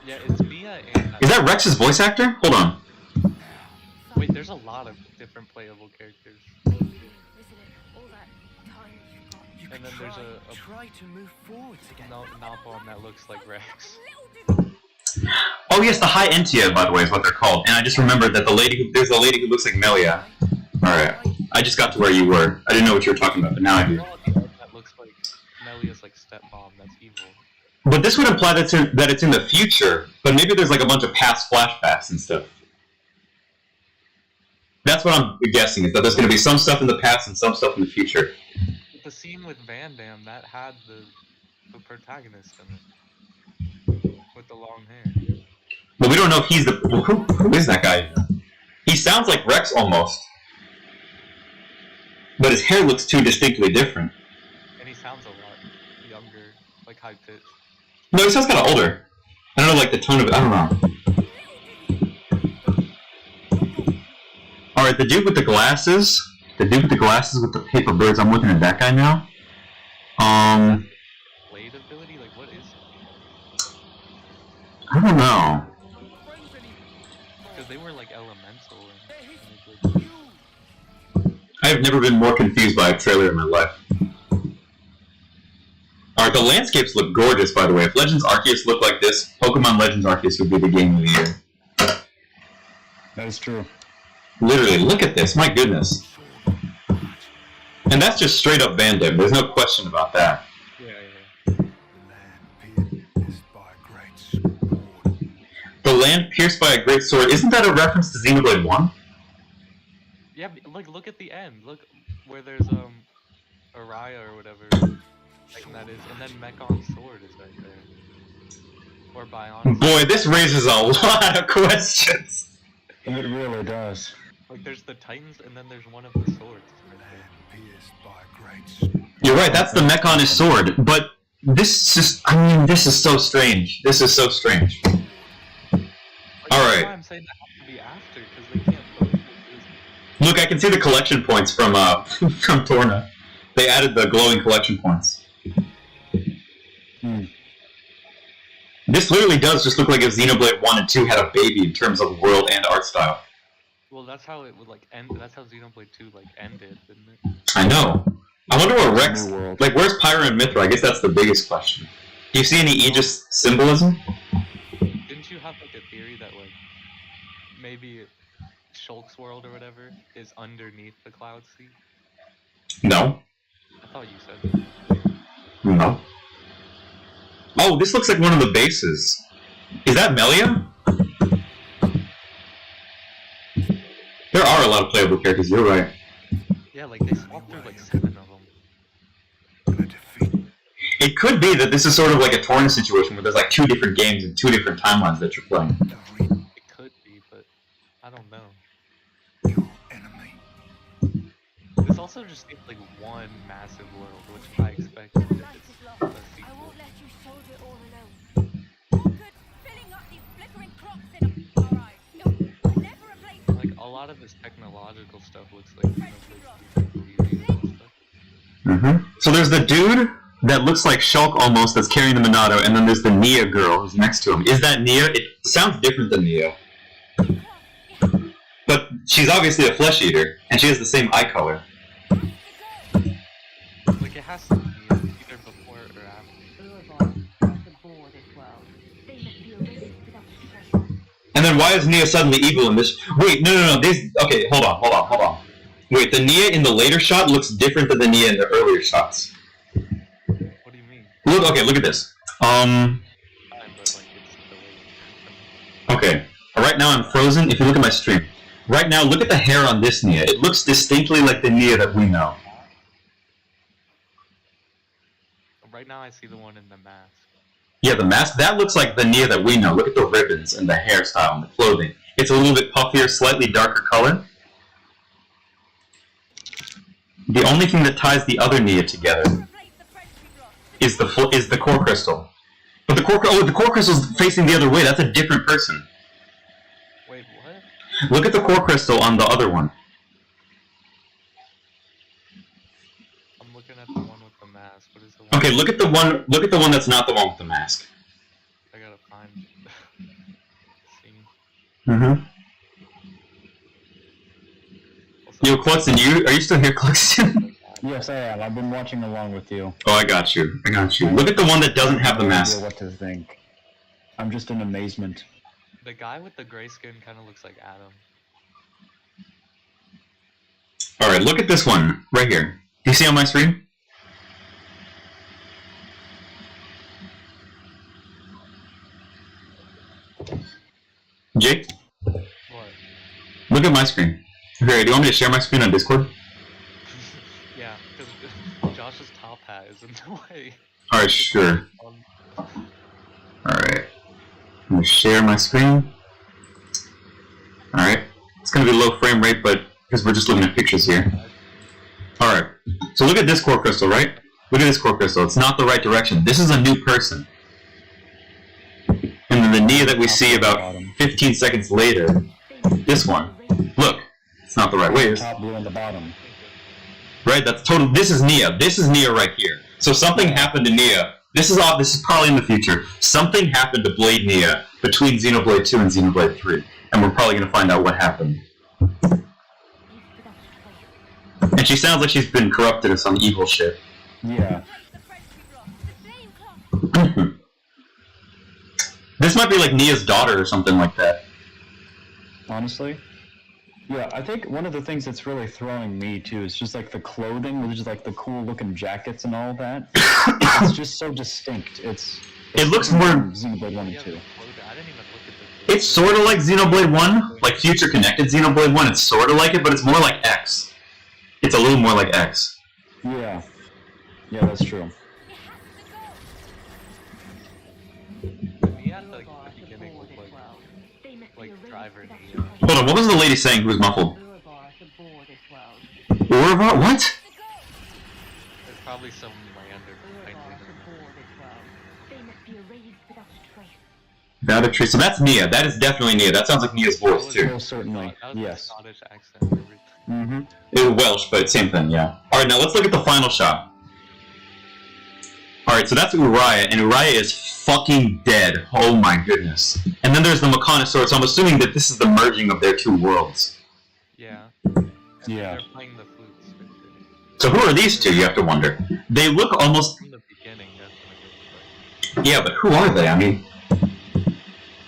Yeah, it's Mia and. Is that Rex's voice actor? Hold on. Wait, there's a lot of different playable characters. Isn't it? All that time you've got. You And could then there's a try to move forward again. Nopon that looks like Rex. Oh yes, the High Entia, by the way, is what they're called. And I just remembered that there's a lady who looks like Melia. Alright. I just got to where you were. I didn't know what you were talking about, but now I do. That looks like Melia's like stepmom. That's evil. But this would imply that it's in the future, but maybe there's like a bunch of past flashbacks and stuff. That's what I'm guessing, is that there's going to be some stuff in the past and some stuff in the future. The scene with Van Damme that had the protagonist in it with the long hair. But we don't know if he's the... Well, who is that guy? He sounds like Rex almost. But his hair looks too distinctly different. And he sounds a lot younger, like high pitched. No, he sounds kind of older. I don't know, like the tone of it. I don't know. Alright, the dude with the glasses. The dude with the glasses with the paper birds. I'm looking at that guy now. Blade ability? Like, what is it? I don't know. Because they were like elemental and I have never been more confused by a trailer in my life. Alright, the landscapes look gorgeous, by the way. If Legends Arceus looked like this, Pokemon Legends Arceus would be the game of the year. That is true. Literally, look at this, my goodness. And that's just straight up Van Damme, there's no question about that. The land pierced by a great sword. Isn't that a reference to Xenoblade 1? Yeah, like look at the end. Look where there's Araya or whatever like that is, and then Mekon's sword is right there. Or Bionic. Boy, this raises a lot of questions. It really does. Like there's the Titans and then there's one of the swords. You're right, that's the mech on his sword, but this is so strange. This is so strange. Like, that's Alright. why I'm saying that has to be after, because they can't both exist. Look, I can see the collection points from from Torna. They added the glowing collection points. This literally does just look like if Xenoblade 1 and 2 had a baby in terms of world and art style. Well, that's how it would like end. That's how Xenoblade 2 like ended, didn't it? I know. I wonder where Rex... Like, where's Pyra and Mithra? I guess that's the biggest question. Do you see any Aegis symbolism? Didn't you have like a theory that like maybe Shulk's world or whatever is underneath the Cloud Sea? No. I thought you said that. No. Oh, this looks like one of the bases. Is that Melia? There are a lot of playable characters, you're right. Yeah, like they swapped through like 7 of them. It could be that this is sort of like a Torna situation where there's like 2 different games and 2 different timelines that you're playing. It could be, but I don't know. This also just seems like one massive world, which I expect if it's a sequel. Like a lot of this technological stuff looks like So there's the dude that looks like Shulk almost that's carrying the Monado, and then there's the Nia girl who's next to him. Is that Nia? It sounds different than Nia. But she's obviously a flesh eater, and she has the same eye color. Like it has to be either before or after. And then why is Nia suddenly evil in this? Wait, no. Okay, hold on. Wait, the Nia in the later shot looks different than the Nia in the earlier shots. What do you mean? Look at this. Okay. Right now I'm frozen. If you look at my stream. Right now, look at the hair on this Nia. It looks distinctly like the Nia that we know. Right now I see the one in the mask. Yeah, the mask, that looks like the Nia that we know. Look at the ribbons and the hairstyle and the clothing. It's a little bit puffier, slightly darker color. The only thing that ties the other Nia together is the core crystal. But the core crystal's facing the other way. That's a different person. Wait, what? Look at the core crystal on the other one. I'm looking at the one with the mask. What is the one? Okay, look at the one that's not the one with the mask. I gotta find Mm-hmm. Yo, Cluxton, are you still here, Cluxton? Yes, I am. I've been watching along with you. Oh, I got you. Look at the one that doesn't have the mask. I don't know what to think. I'm just in amazement. The guy with the gray skin kind of looks like Adam. Alright, look at this one, right here. Do you see on my screen? Jake? What? Look at my screen. Okay, do you want me to share my screen on Discord? Yeah, because Josh's top hat is in the way. Alright, sure. Alright. I'm gonna share my screen. Alright. It's gonna be low frame rate, but because we're just looking at pictures here. Alright. So look at this core crystal, right? Look at this core crystal. It's not the right direction. This is a new person. And then the Nia that we see about 15 seconds later, this one. Look, it's not the right way. Top blue on the bottom. Right, that's total. This is Nia. This is Nia right here. So something happened to Nia. This is probably in the future. Something happened to Blade Nia between Xenoblade 2 and Xenoblade 3. And we're probably going to find out what happened. And she sounds like she's been corrupted or some evil shit. Yeah. This might be like Nia's daughter or something like that. Honestly? Yeah, I think one of the things that's really throwing me too is just like the clothing, which is like the cool looking jackets and all that. It's just so distinct. It looks more Xenoblade 1 and 2. It's sort of like Xenoblade 1, like Future Connected Xenoblade 1. It's sort of like it, but it's more like X. It's a little more like X. Yeah. Yeah, that's true. Nia at the beginning looked like driver Nia. Hold on, what was the lady saying who was muffled? What? There's probably some Miranda behind They must be erased without a trace. Without a trace. So that's Nia. That is definitely Nia. That sounds like Nia's voice, too. Most certainly, That was yes. the Scottish accent and everything. Mm-hmm. It was Welsh, but same thing, yeah. Alright, now let's look at the final shot. Alright, so that's Uriah, and Uriah is fucking dead. Oh my goodness. And then there's the Mechonosaurus, so I'm assuming that this is the merging of their two worlds. Yeah. Yeah. They're playing the flutes. So who are these two, you have to wonder? They look almost... From the beginning, definitely. But Yeah, but who are they? I mean...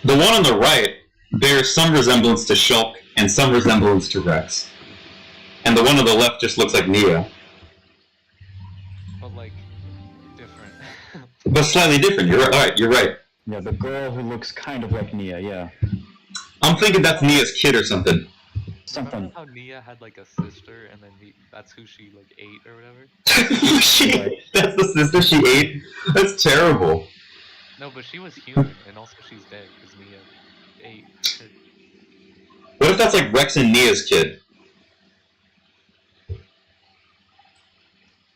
The one on the right bears some resemblance to Shulk and some resemblance to Rex. And the one on the left just looks like Nia. but like, different. But slightly different, you're right. Alright, you're right. Yeah, the girl who looks kind of like Nia, yeah. I'm thinking that's Nia's kid or something. Something. Remember how Nia had like a sister, and then that's who she like ate or whatever? That's the sister she ate? That's terrible. No, but she was human, and also she's dead because Nia ate her. What if that's like Rex and Nia's kid?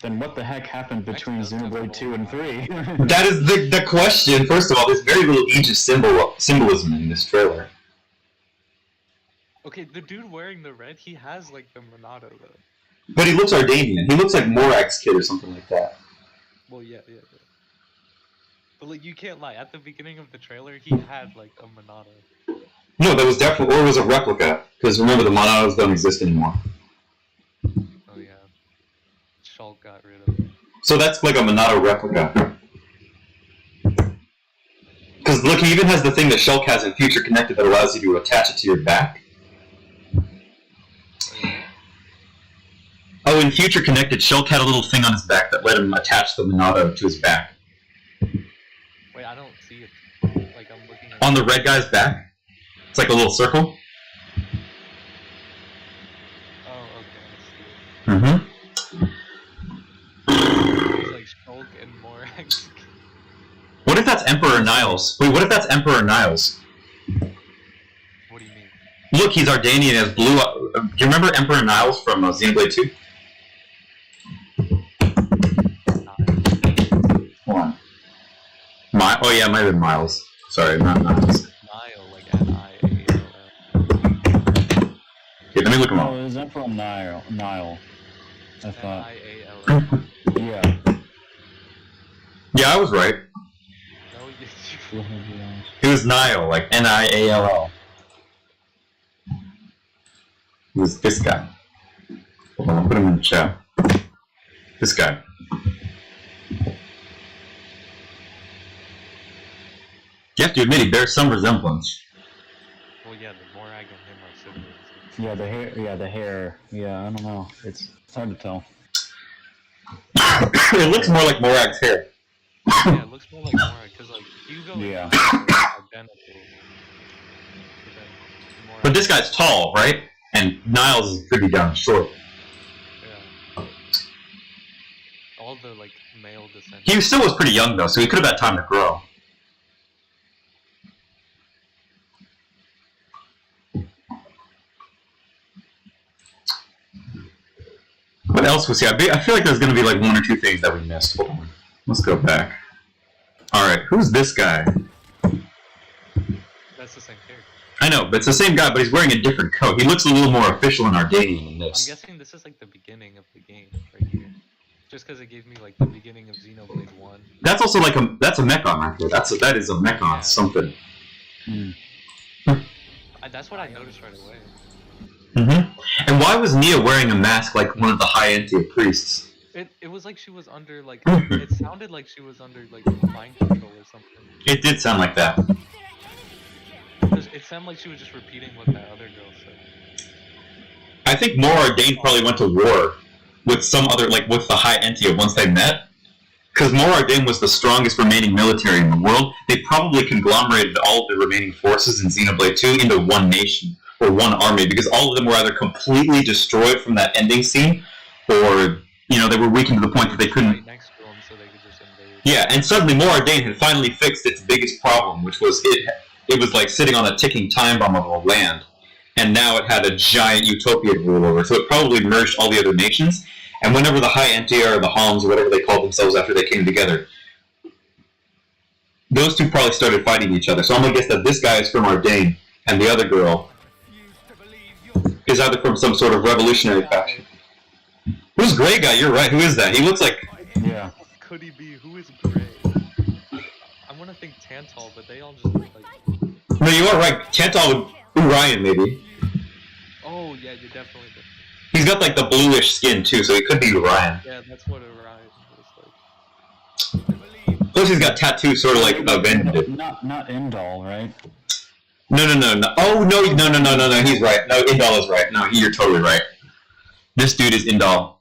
Then what the heck happened between Xenoblade 2 and 3? That is the question. First of all, there's very little Aegis symbolism in this trailer. Okay, the dude wearing the red, he has like the Monado though. But he looks Ardanian. He looks like Morag's kid or something like that. Well, yeah. But like, you can't lie. At the beginning of the trailer, he had like a Monado. No, that was definitely, or it was a replica. Because remember, the Monados don't exist anymore. Oh yeah. Shulk got rid of it. So that's like a Monado replica. Because look, he even has the thing that Shulk has in Future Connected that allows you to attach it to your back. Oh, in Future Connected, Shulk had a little thing on his back that let him attach the Monado to his back. Wait, I don't see it. Like, I'm looking at... On the red guy's back? It's like a little circle? Oh, okay, I see it. Mm-hmm. It's like Shulk and Morax. What if that's Emperor Niles? Wait, what if that's Emperor Niles? What do you mean? Look, he's Ardanian, has blue... do you remember Emperor Niles from Xenoblade 2? Hold on. Oh yeah, it might have been Miles. Sorry, not Niles. Nile, like N-I-A-L-L. Okay, let me look him No, up. it was Emperor Nile. I thought. N-I-A-L-L. Yeah. Yeah, I was right. No, you... It was Nile, like Niall. It was this guy. Hold on, I'll put him in the chat. This guy. You have to admit, he bears some resemblance. Well, yeah, the Morag and him are siblings. Yeah, the hair. Yeah, I don't know. It's hard to tell. It looks more like Morag's hair. Yeah, it looks more like Morag, because, like, Hugo Yeah. and Nile are identical. But then Morag... But this guy's tall, right? And Niles is pretty damn short. Yeah. All the, like, male descendants. He still was pretty young, though, so he could have had time to grow. What else was he? I feel like there's going to be like one or two things that we missed. Hold on. Let's go back. Alright, who's this guy? That's the same character. I know, but it's the same guy, but he's wearing a different coat. He looks a little more official and Ardanian than I'm this. guessing this is, like, the beginning of the game, right here. Just because it gave me, like, the beginning of Xenoblade 1. That's also like that's a Mechon right there. That is a Mechon Yeah. something. That's what I noticed right away. Mm-hmm. And why was Nia wearing a mask like one of the high Entia priests? It was like she was under, like, it sounded like she was under, like, mind control or something. It did sound like that. It sounded like she was just repeating what that other girl said. I think Mora Dane probably went to war with some other, like with the High Entia once they met. Because Mora Dane was the strongest remaining military in the world. They probably conglomerated all of the remaining forces in Xenoblade 2 into one nation, or one army, because all of them were either completely destroyed from that ending scene, or, you know, they were weakened to the point that they couldn't... Right next to them so they could just invade. Yeah, and suddenly Mora Dane had finally fixed its biggest problem, which was it was like sitting on a ticking time bomb of a land. and now it had a giant utopia to rule over. So it probably merged all the other nations. And whenever the High Entier or the Homs or whatever they called themselves after they came together, those two probably started fighting each other. So I'm gonna guess that this guy is from Ardain, and the other girl is either from some sort of revolutionary faction. Who's Gray Guy? You're right. Who is that? He looks like... Yeah. Could he be? Who is Gray? I want to think Tantal, but they all just look like... No, you are right. Tantal would... Orion, maybe. Oh, yeah, you're definitely... He's got like the bluish skin too, so he could be Orion. Yeah, that's what Orion was like. Plus he's got tattoos sort of like Avenged did. Not Indal, right? No. Oh, no, he's right. No, Indal is right. No, you're totally right. This dude is Indal.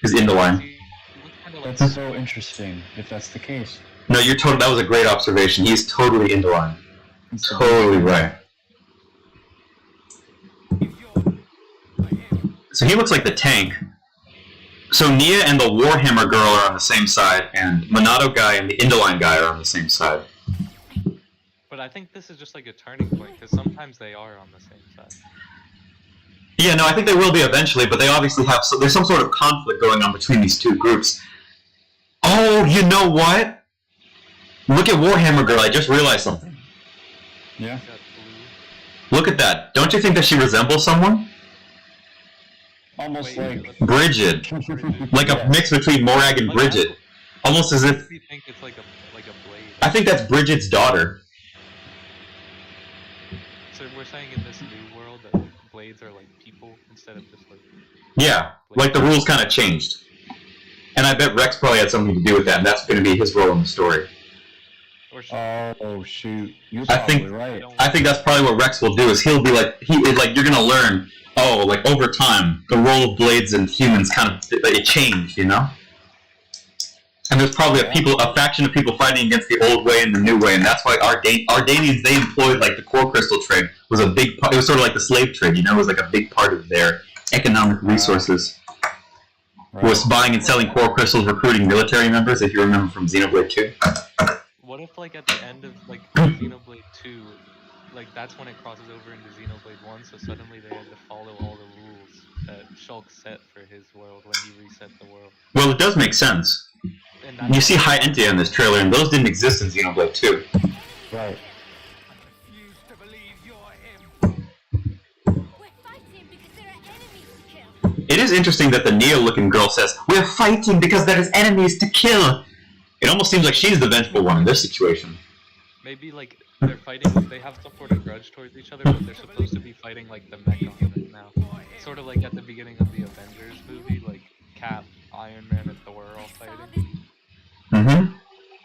He's Indaline. That's so interesting, if that's the case. No, that was a great observation. He's totally Indaline. Totally right. So he looks like the tank. So Nia and the Warhammer girl are on the same side, and Monado guy and the Indaline guy are on the same side. But I think this is just like a turning point, because sometimes they are on the same side. Yeah, no, I think they will be eventually, but they obviously have... So there's some sort of conflict going on between these two groups. Oh, you know what? Look at Warhammer girl, I just realized something. Yeah. Look at that. Don't you think that she resembles someone? Almost like... Bridget. Like a mix between Morag and Bridget. Almost as if... You think it's like a blade? I think that's Bridget's daughter. So we're saying in this new world that blades are like people instead of just like... Yeah, like the rules kind of changed. And I bet Rex probably had something to do with that, and that's going to be his role in the story. Oh shoot! You're probably right. I think that's probably what Rex will do. Is he'll be like you're gonna learn. Oh, like over time, the role of blades and humans kind of it changed, you know. And there's probably a faction of people fighting against the old way and the new way, and that's why Ardanians they employed like the core crystal trade was a big. It was sort of like the slave trade, you know. It was like a big part of their economic resources. Was buying and selling core crystals, recruiting military members. If you remember from Xenoblade 2. What if, like, at the end of, like, Xenoblade 2, like, that's when it crosses over into Xenoblade 1, so suddenly they had to follow all the rules that Shulk set for his world when he reset the world. Well, it does make sense. You see High Entia in this trailer, and those didn't exist in Xenoblade 2. Right. It is interesting that the Neo-looking girl says, "We're fighting because there is enemies to kill." It almost seems like she's the vengeful one in this situation. Maybe, like, they're fighting, they have some sort of grudge towards each other, but they're supposed to be fighting, like, the mech on it now. Sort of like at the beginning of the Avengers movie, like, Cap, Iron Man, and Thor are all fighting. Mm-hmm.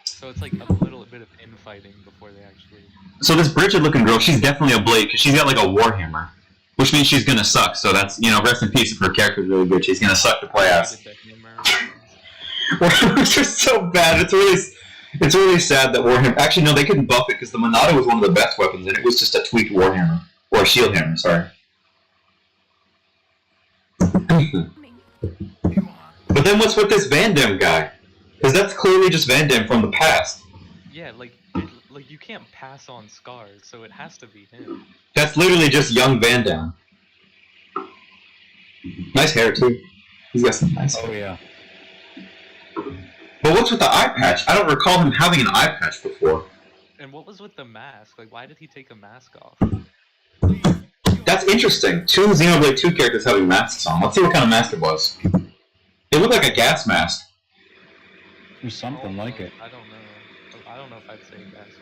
So it's like a little bit of infighting before they actually... So this Bridget-looking girl, she's definitely a blade, because she's got, like, a warhammer. Which means she's gonna suck, so that's, you know, rest in peace if her character's really good, she's gonna suck to play ass. Which is so bad, it's really sad that Warhammer... Actually, no, they couldn't buff it, because the Monado was one of the best weapons, and it was just a tweaked Warhammer. Or a shield hammer, sorry. But then what's with this Van Damme guy? Because that's clearly just Van Damme from the past. Yeah, like you can't pass on scars, so it has to be him. That's literally just young Van Damme. Nice hair, too. He's got some nice hair. Oh, yeah. But what's with the eye patch? I don't recall him having an eye patch before. And what was with the mask? Like, why did he take a mask off? That's interesting. 2 Xenoblade 2 characters having masks on. Let's see what kind of mask it was. It looked like a gas mask. Or something like it. I don't know. I don't know if I'd say gas mask.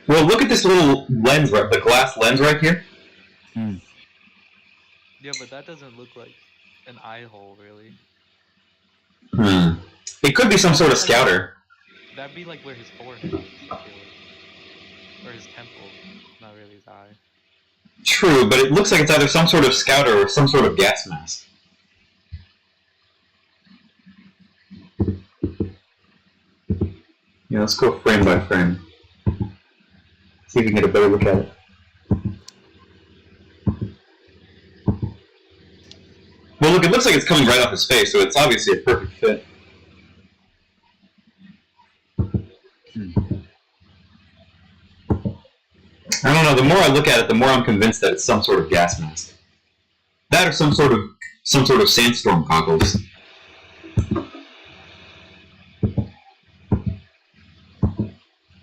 Well, look at this little lens, right? The glass lens right here. Yeah, but that doesn't look like an eye hole, really. It could be some sort of scouter. That'd be like where his forehead is, I feel like. Or his temple, not really his eye. True, but it looks like it's either some sort of scouter or some sort of gas mask. Yeah, let's go frame by frame. See if we can get a better look at it. Well, look, it looks like it's coming right off his face, so it's obviously a perfect fit. I don't know. The more I look at it, the more I'm convinced that it's some sort of gas mask. That or some sort of sandstorm goggles.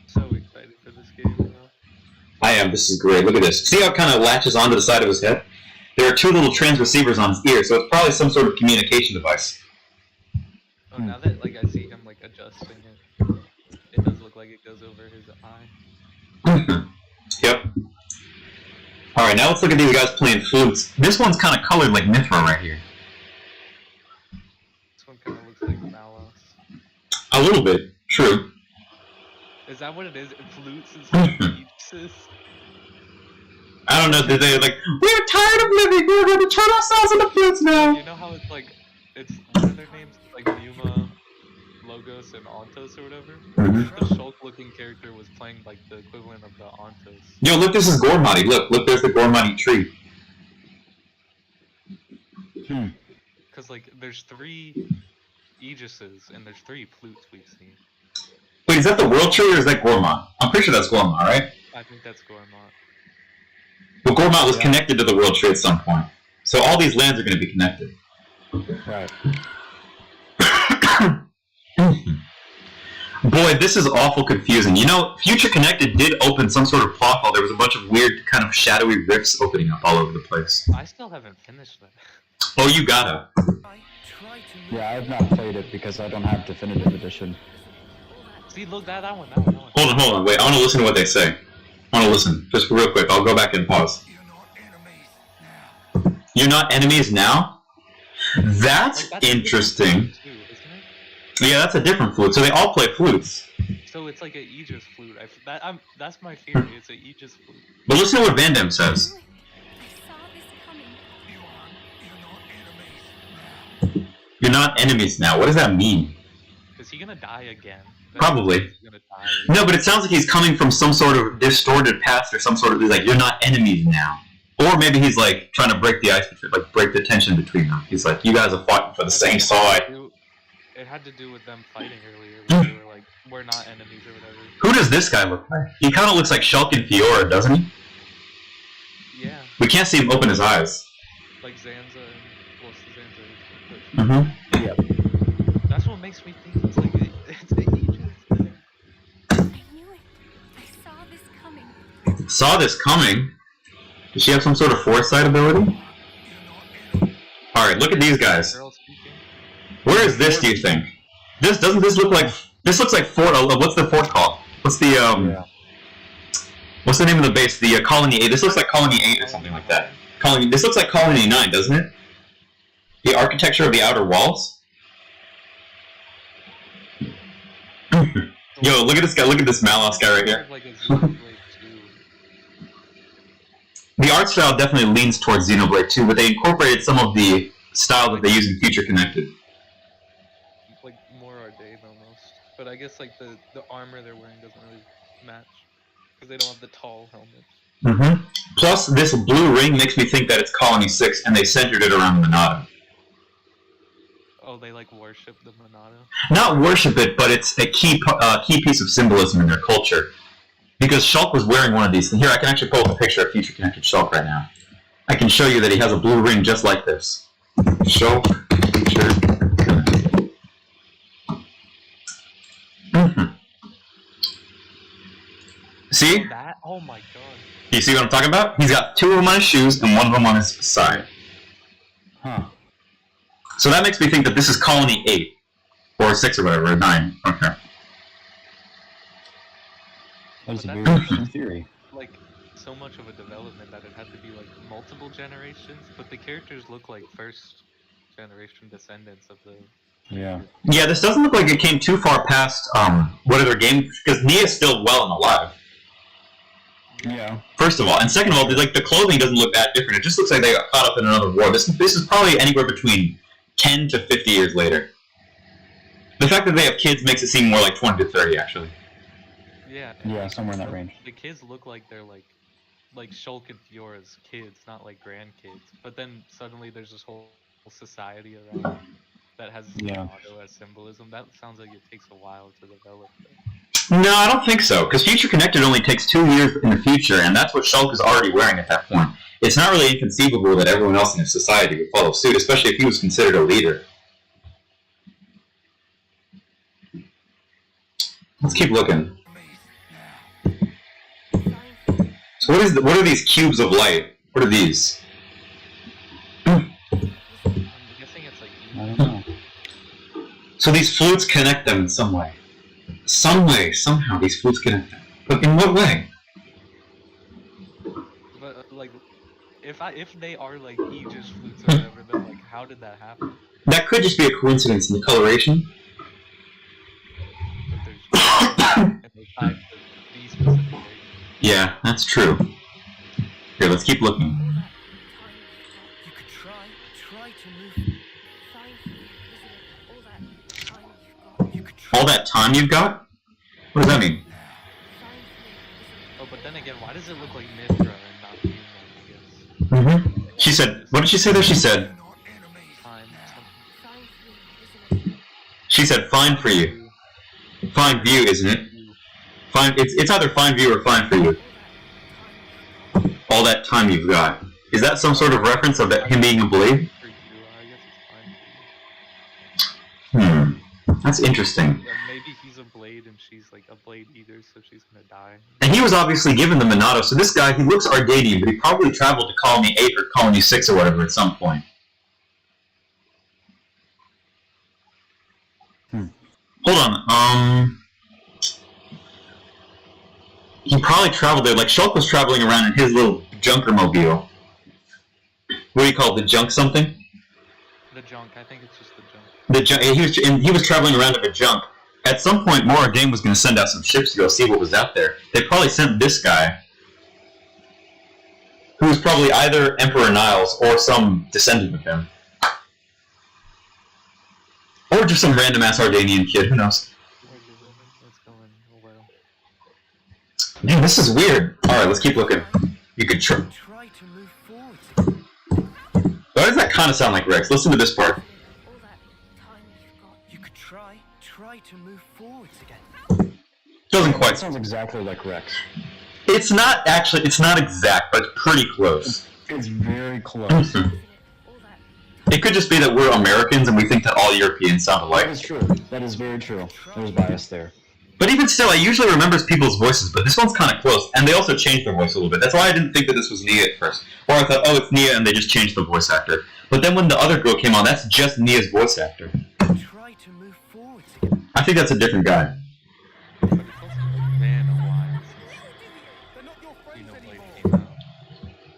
So excited for this game, you know? I am. This is great. Look at this. See how it kind of latches onto the side of his head? There are two little transceivers on his ear, so it's probably some sort of communication device. Oh, now that like I see him like adjusting it, it does look like it goes over his eye. Yep. Alright, now let's look at these guys playing flutes. This one's kind of colored like Mithra right here. This one kind of looks like Malos. A little bit. True. Is that what it is? Flutes instead of pieces? I don't know, they're like, we're tired of living, we're going to turn ourselves into flutes now! You know how it's like, it's, what are their names? Like Yuma, Logos, and Ontos or whatever? The Shulk-looking character was playing like the equivalent of the Ontos. Yo, look, this is Gormati. Look, there's the Gormati tree. Because like, there's 3 Aegises, and there's 3 flutes we've seen. Wait, is that the world tree or is that Gormat? I'm pretty sure that's Gormat, right? I think that's Gormot. Well, Gormat was connected to the world tree at some point. So all these lands are going to be connected. Right. Boy, this is awful confusing. You know, Future Connected did open some sort of portal. There was a bunch of weird, kind of shadowy rifts opening up all over the place. I still haven't finished that. Oh, you gotta. Yeah, I've not played it because I don't have Definitive Edition. See, look, that one. Hold on, wait, I want to listen to what they say. I want to listen, just real quick. I'll go back and pause. You're not enemies now? That's interesting. Too, isn't it? Yeah, that's a different flute. So they all play flutes. So it's like an Aegis flute. That's my theory. It's an Aegis flute. But listen to what Van Damme says. I saw this coming. You're not enemies now. What does that mean? Is he gonna die again? Probably. He's gonna die again. No, but it sounds like he's coming from some sort of distorted past or some sort of, like, you're not enemies now. Or maybe he's, like, trying to break the ice, like, break the tension between them. He's like, you guys are fighting for the same side. It had to do with them fighting earlier. Where they were like, we're not enemies or whatever. Who does this guy look like? He kind of looks like Shulk and Fiora, doesn't he? Yeah, We can't see him open his eyes. like Zanza and Zanza. Mm-hmm. Yeah. That's what makes me think it's like it's an Aegis thing. I knew it. I saw this coming. Saw this coming. Does she have some sort of foresight ability? Alright, look at these guys. Girl speaking. Where is this, do you think? Doesn't this look like... This looks like Fort... what's the fort called? What's the, Yeah. What's the name of the base? The Colony 8. This looks like Colony 8 or something like that. This looks like Colony 9, doesn't it? The architecture of the outer walls? Yo, look at this guy. Look at this Malos guy right here. Like a Xenoblade 2. The art style definitely leans towards Xenoblade 2, but they incorporated some of the style that they use in Future Connected. Like more arcade almost. But I guess like the armor they're wearing doesn't really match. Because they don't have the tall helmets. Mm-hmm. Plus, this blue ring makes me think that it's Colony 6, and they centered it around Monado. Oh, they like worship the Monado? Not worship it, but it's a key piece of symbolism in their culture. Because Shulk was wearing one of these. Here, I can actually pull up a picture of Future Connected Shulk right now. I can show you that he has a blue ring just like this. Shulk, Future Connected. Mm-hmm. See? That? Oh my god. You see what I'm talking about? He's got 2 of them on his shoes and 1 of them on his side. Huh. So that makes me think that this is Colony 8. Or 6 or whatever, or 9. Okay. That is a But very that's interesting theory. like so much of a development that it had to be like multiple generations, but the characters look like first generation descendants of the... Yeah. Yeah, this doesn't look like it came too far past what other game, because Nia's still well and alive. Yeah. First of all, and second of all, the clothing doesn't look that different. It just looks like they got caught up in another war. This is probably anywhere between 10 to 50 years later. The fact that they have kids makes it seem more like 20 to 30, actually. Yeah. Yeah, somewhere in that range. The kids look like they're like Shulk and Fiora's kids, not like grandkids. But then suddenly there's this whole society around that has Yeah. Monado as symbolism. That sounds like it takes a while to develop. No, I don't think so, because Future Connected only takes 2 years in the future, and that's what Shulk is already wearing at that point. It's not really inconceivable that everyone else in his society would follow suit, especially if he was considered a leader. Let's keep looking. So what are these cubes of light? What are these? I'm guessing it's like. I don't know. So these flutes connect them in some way. Somehow these flutes connect them. But in what way? But like, if they are like Aegis flutes or whatever, then like, how did that happen? That could just be a coincidence in the coloration. That there's and they tied to these specific things. Yeah, that's true. Here, let's keep looking. You could try to move. You could try. All that time you've got? What does that mean? Oh, but then again, why does it look like Mithra and not Human, I guess? She said, what did she say there? She said, Time, she said, fine for you. Fine view, isn't it? Fine, it's either fine view or fine for you. All that time you've got. Is that some sort of reference of him being a blade? for you, I guess it's fine for you. That's interesting. And maybe he's a blade and she's like a blade eater, so she's gonna die. And he was obviously given the Minato, so this guy, he looks Arcadian, but he probably traveled to Colony 8 or Colony 6 or whatever at some point. Hold on, he probably traveled there, like Shulk was traveling around in his little junker mobile. What do you call it, the junk something? The junk, I think it's just the junk. He was traveling around in a junk. At some point, Mora Game was going to send out some ships to go see what was out there. They probably sent this guy, who was probably either Emperor Niles or some descendant of him. Or just some random-ass Ardanian kid, who knows? Let's go in. Oh well. Man, this is weird. Alright, let's keep looking. You could try. Try to move forward. Why does that kind of sound like Rex? Listen to this part. All that time you've got. You could try to move forwards again. Doesn't That quite. sounds exactly like Rex. It's not exact, but it's pretty close. It's very close. All that It could just be that we're Americans and we think that all Europeans sound That alike. is true. That is very true. There's bias there. But even still, I usually remember people's voices, but this one's kind of close, and they also changed their voice a little bit. That's why I didn't think that this was Nia at first. Or I thought, oh, it's Nia, and they just changed the voice actor. But then when the other girl came on, that's just Nia's voice actor. try to move forwards again. I think that's a different guy. But it's also been a while since Blade came out.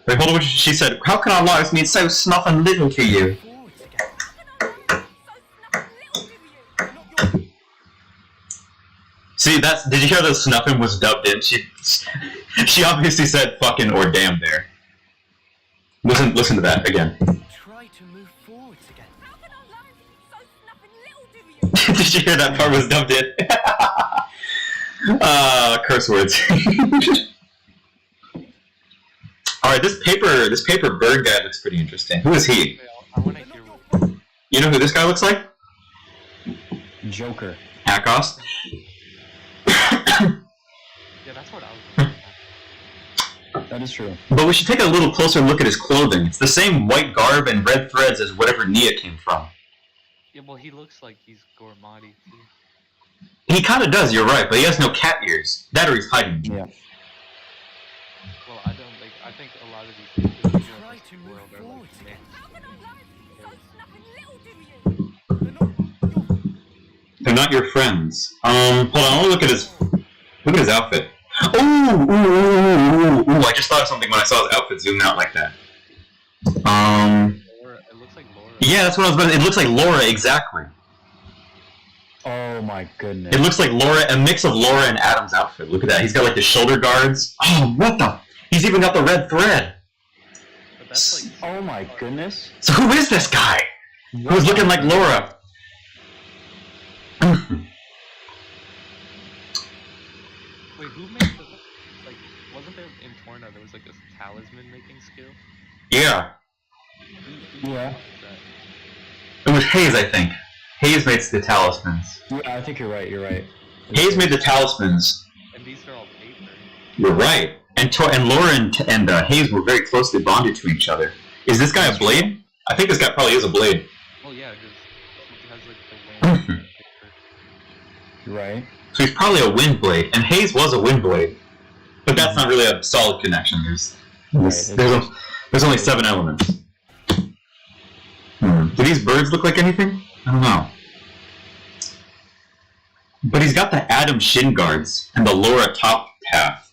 Wait, hold on, she said, how can our lives mean so snuff and little to you? Forwards again. See, did you hear that snuffing was dubbed in? She obviously said fucking or damn there. Listen to that again. Try to move forwards again. Did you hear that part was dubbed in? Curse words. Alright, this paper bird guy looks pretty interesting. Who is he? I want to hear what. You know who this guy looks like? Joker. Akos. Yeah, that's what I was thinking. That is true. But we should take a little closer look at his clothing. It's the same white garb and red threads as whatever Nia came from. Yeah, well, he looks like he's Gormati, too. He kind of does, you're right, but he has no cat ears. That or he's hiding. Yeah. Well, I don't, like, I think a lot of these people in Try this to move world are, forwards like, again. They're not your friends. Hold on, I want to look at his outfit. Ooh, I just thought of something when I saw his outfit zoom out like that. Laura, it looks like Laura. Yeah, that's what I was about to. It looks like Laura, exactly. Oh my goodness. It looks like Laura, a mix of Laura and Adam's outfit. Look at that. He's got like the shoulder guards. Oh, what the? He's even got the red thread. But that's like, Oh my goodness. So who is this guy? Who's looking like Laura? wait, who made the, like, wasn't there in Torna, there was like this talisman making skill? Yeah. Who Yeah. did that? It was Hayes, I think. Hayes makes the talismans. Yeah, I think you're right. You're right. Hayes made the talismans. And these are all paper. You're right. And Laura and Hayes were very closely bonded to each other. Is this guy a blade? I think this guy probably is a blade. Oh yeah, because he has like the wings. Right. So he's probably a wind blade, and Hayes was a wind blade. But that's not really a solid connection. There's only 7 elements. Do these birds look like anything? I don't know. But he's got the Adam shin guards and the Laura top path.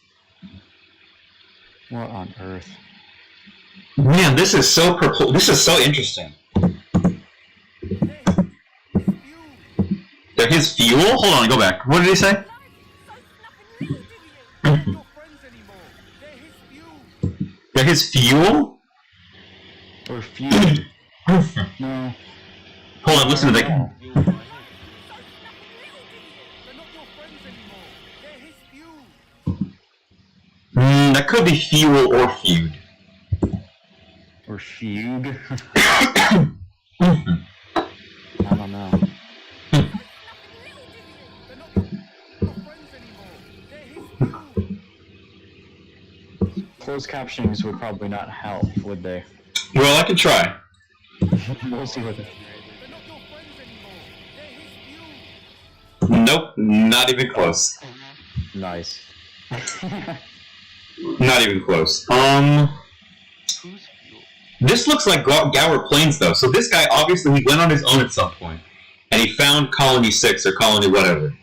What on earth? Man, this is so interesting. They're his fuel? Hold on, go back. What did he say? They're his fuel? Or feud? No. Hold on, listen to that. That could be fuel or feud. Or fugue? I don't know. Closed captionings would probably not help, would they? Well, I can try. We'll see what. Nope, not even close. Nice. Not even close. This looks like Gower Plains, though. So this guy, obviously, he went on his own at some point, and he found Colony 6 or Colony whatever.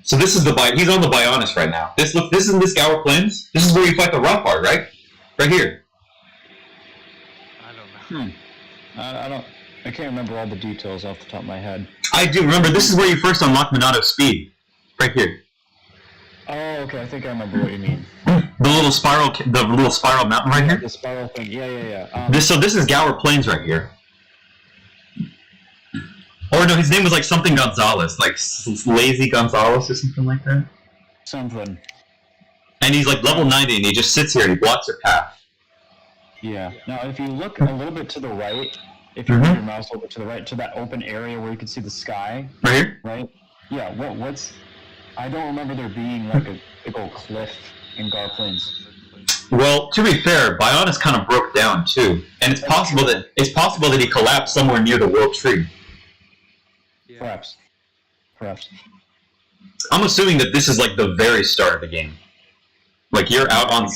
So this is he's on the Bionis right now. This isn't this Gower Plains? This is where you fight the rough part, right? Right here. I don't know. I can't remember all the details off the top of my head. I do remember. This is where you first unlock Monato's speed. Right here. Oh, okay. I think I remember what you mean. The little spiral mountain right here. The spiral thing. Yeah. This is Gower Plains right here. Or no, his name was like something Gonzalez, like Lazy Gonzalez or something like that. Something. And he's like level 90, and he just sits here and he blocks your path. Yeah. Now, if you look a little bit to the right, if you move your mouse a little bit to the right, to that open area where you can see the sky. Right here? Right? Yeah, what's... I don't remember there being like a big old cliff in Gower Plains. Well, to be fair, Bionis kind of broke down too. And it's possible that he collapsed somewhere near the World Tree. Yeah. Perhaps. I'm assuming that this is like the very start of the game. Like you're out on...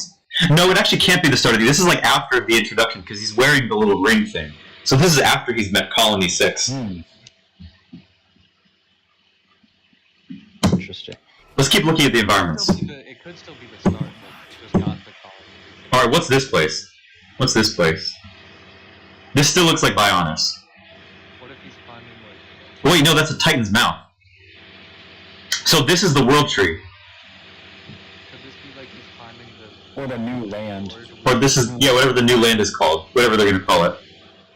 No, it actually can't be the start of the game. This is like after the introduction, because he's wearing the little ring thing. So this is after he's met Colony 6. Interesting. Let's keep looking at the environments. It could still be the start, but just not the colony. Alright, what's this place? What's this place? This still looks like Bionis. What if he's climbing like... Wait, no, that's a Titan's mouth. So this is the World Tree. Could this be like he's climbing the... Or the new land. Or this is, yeah, whatever the new land is called. Whatever they're going to call it.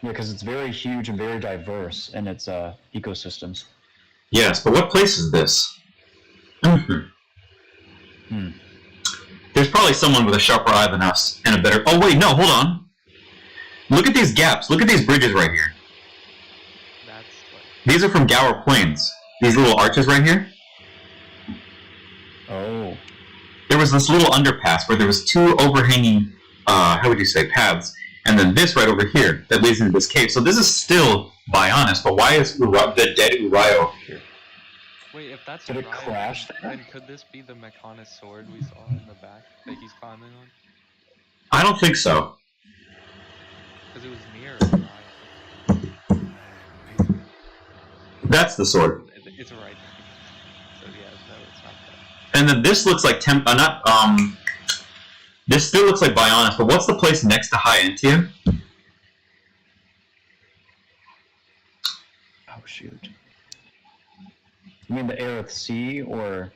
Yeah, because it's very huge and very diverse in its ecosystems. Yes, but what place is this? There's probably someone with a sharper eye than us and a better... Oh, wait, no, hold on. Look at these gaps. Look at these bridges right here. That's like... These are from Gower Plains. These little arches right here. Oh. There was this little underpass where there was 2 overhanging, how would you say, paths. And then this right over here that leads into this cave. So this is still Bionis, but why is the dead Uriah over here? Wait, if that's Did it Uriah, crash there? then could this be the Mechonis sword we saw in the back that he's climbing on? I don't think so. Because it was near Uriah. That's the sword. It's right. So yeah, no, it's not that. And then this looks like this still looks like Bionis, but what's the place next to High Entia? Oh, shoot. You mean the Aerith Sea, or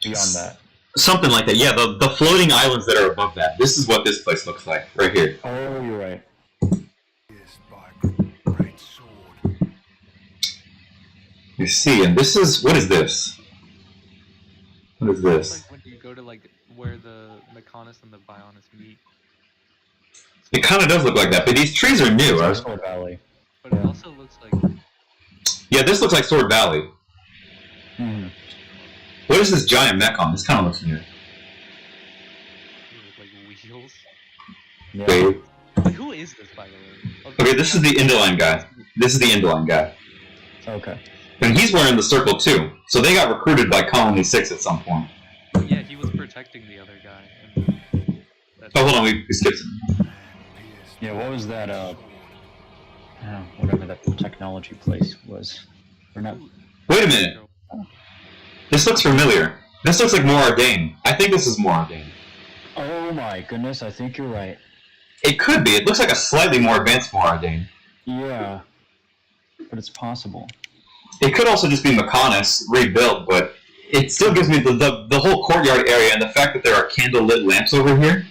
beyond that? Something like that, yeah, the floating islands that are above that. This is what this place looks like, right here. Oh, you're right. Yes, by great sword. You see, and this is... What is this? What is It's this? like when you go to like where the Mechonis and the Bionis meet. It kind of does look like that, but these trees are new. Sword Valley. But it also looks like... Yeah, this looks like Sword Valley. Hmm. What is this giant mech on? This kind of looks new. Like wheels. Yeah. Wait. Like, who is this, by the way? Okay, this is the Indoline guy. This is the Indoline guy. Okay. And he's wearing the circle too. So they got recruited by Colony 6 at some point. Yeah, he was protecting the other guy. And Oh, hold on, we skipped it. Yeah, what was that, whatever that technology place was. Or not. Wait a minute. This looks familiar. This looks like Morardain. I think this is Morardain. Oh my goodness, I think you're right. It could be. It looks like a slightly more advanced Morardain. Yeah. But it's possible. It could also just be Mechonis rebuilt, but it still gives me the whole courtyard area and the fact that there are candle-lit lamps over here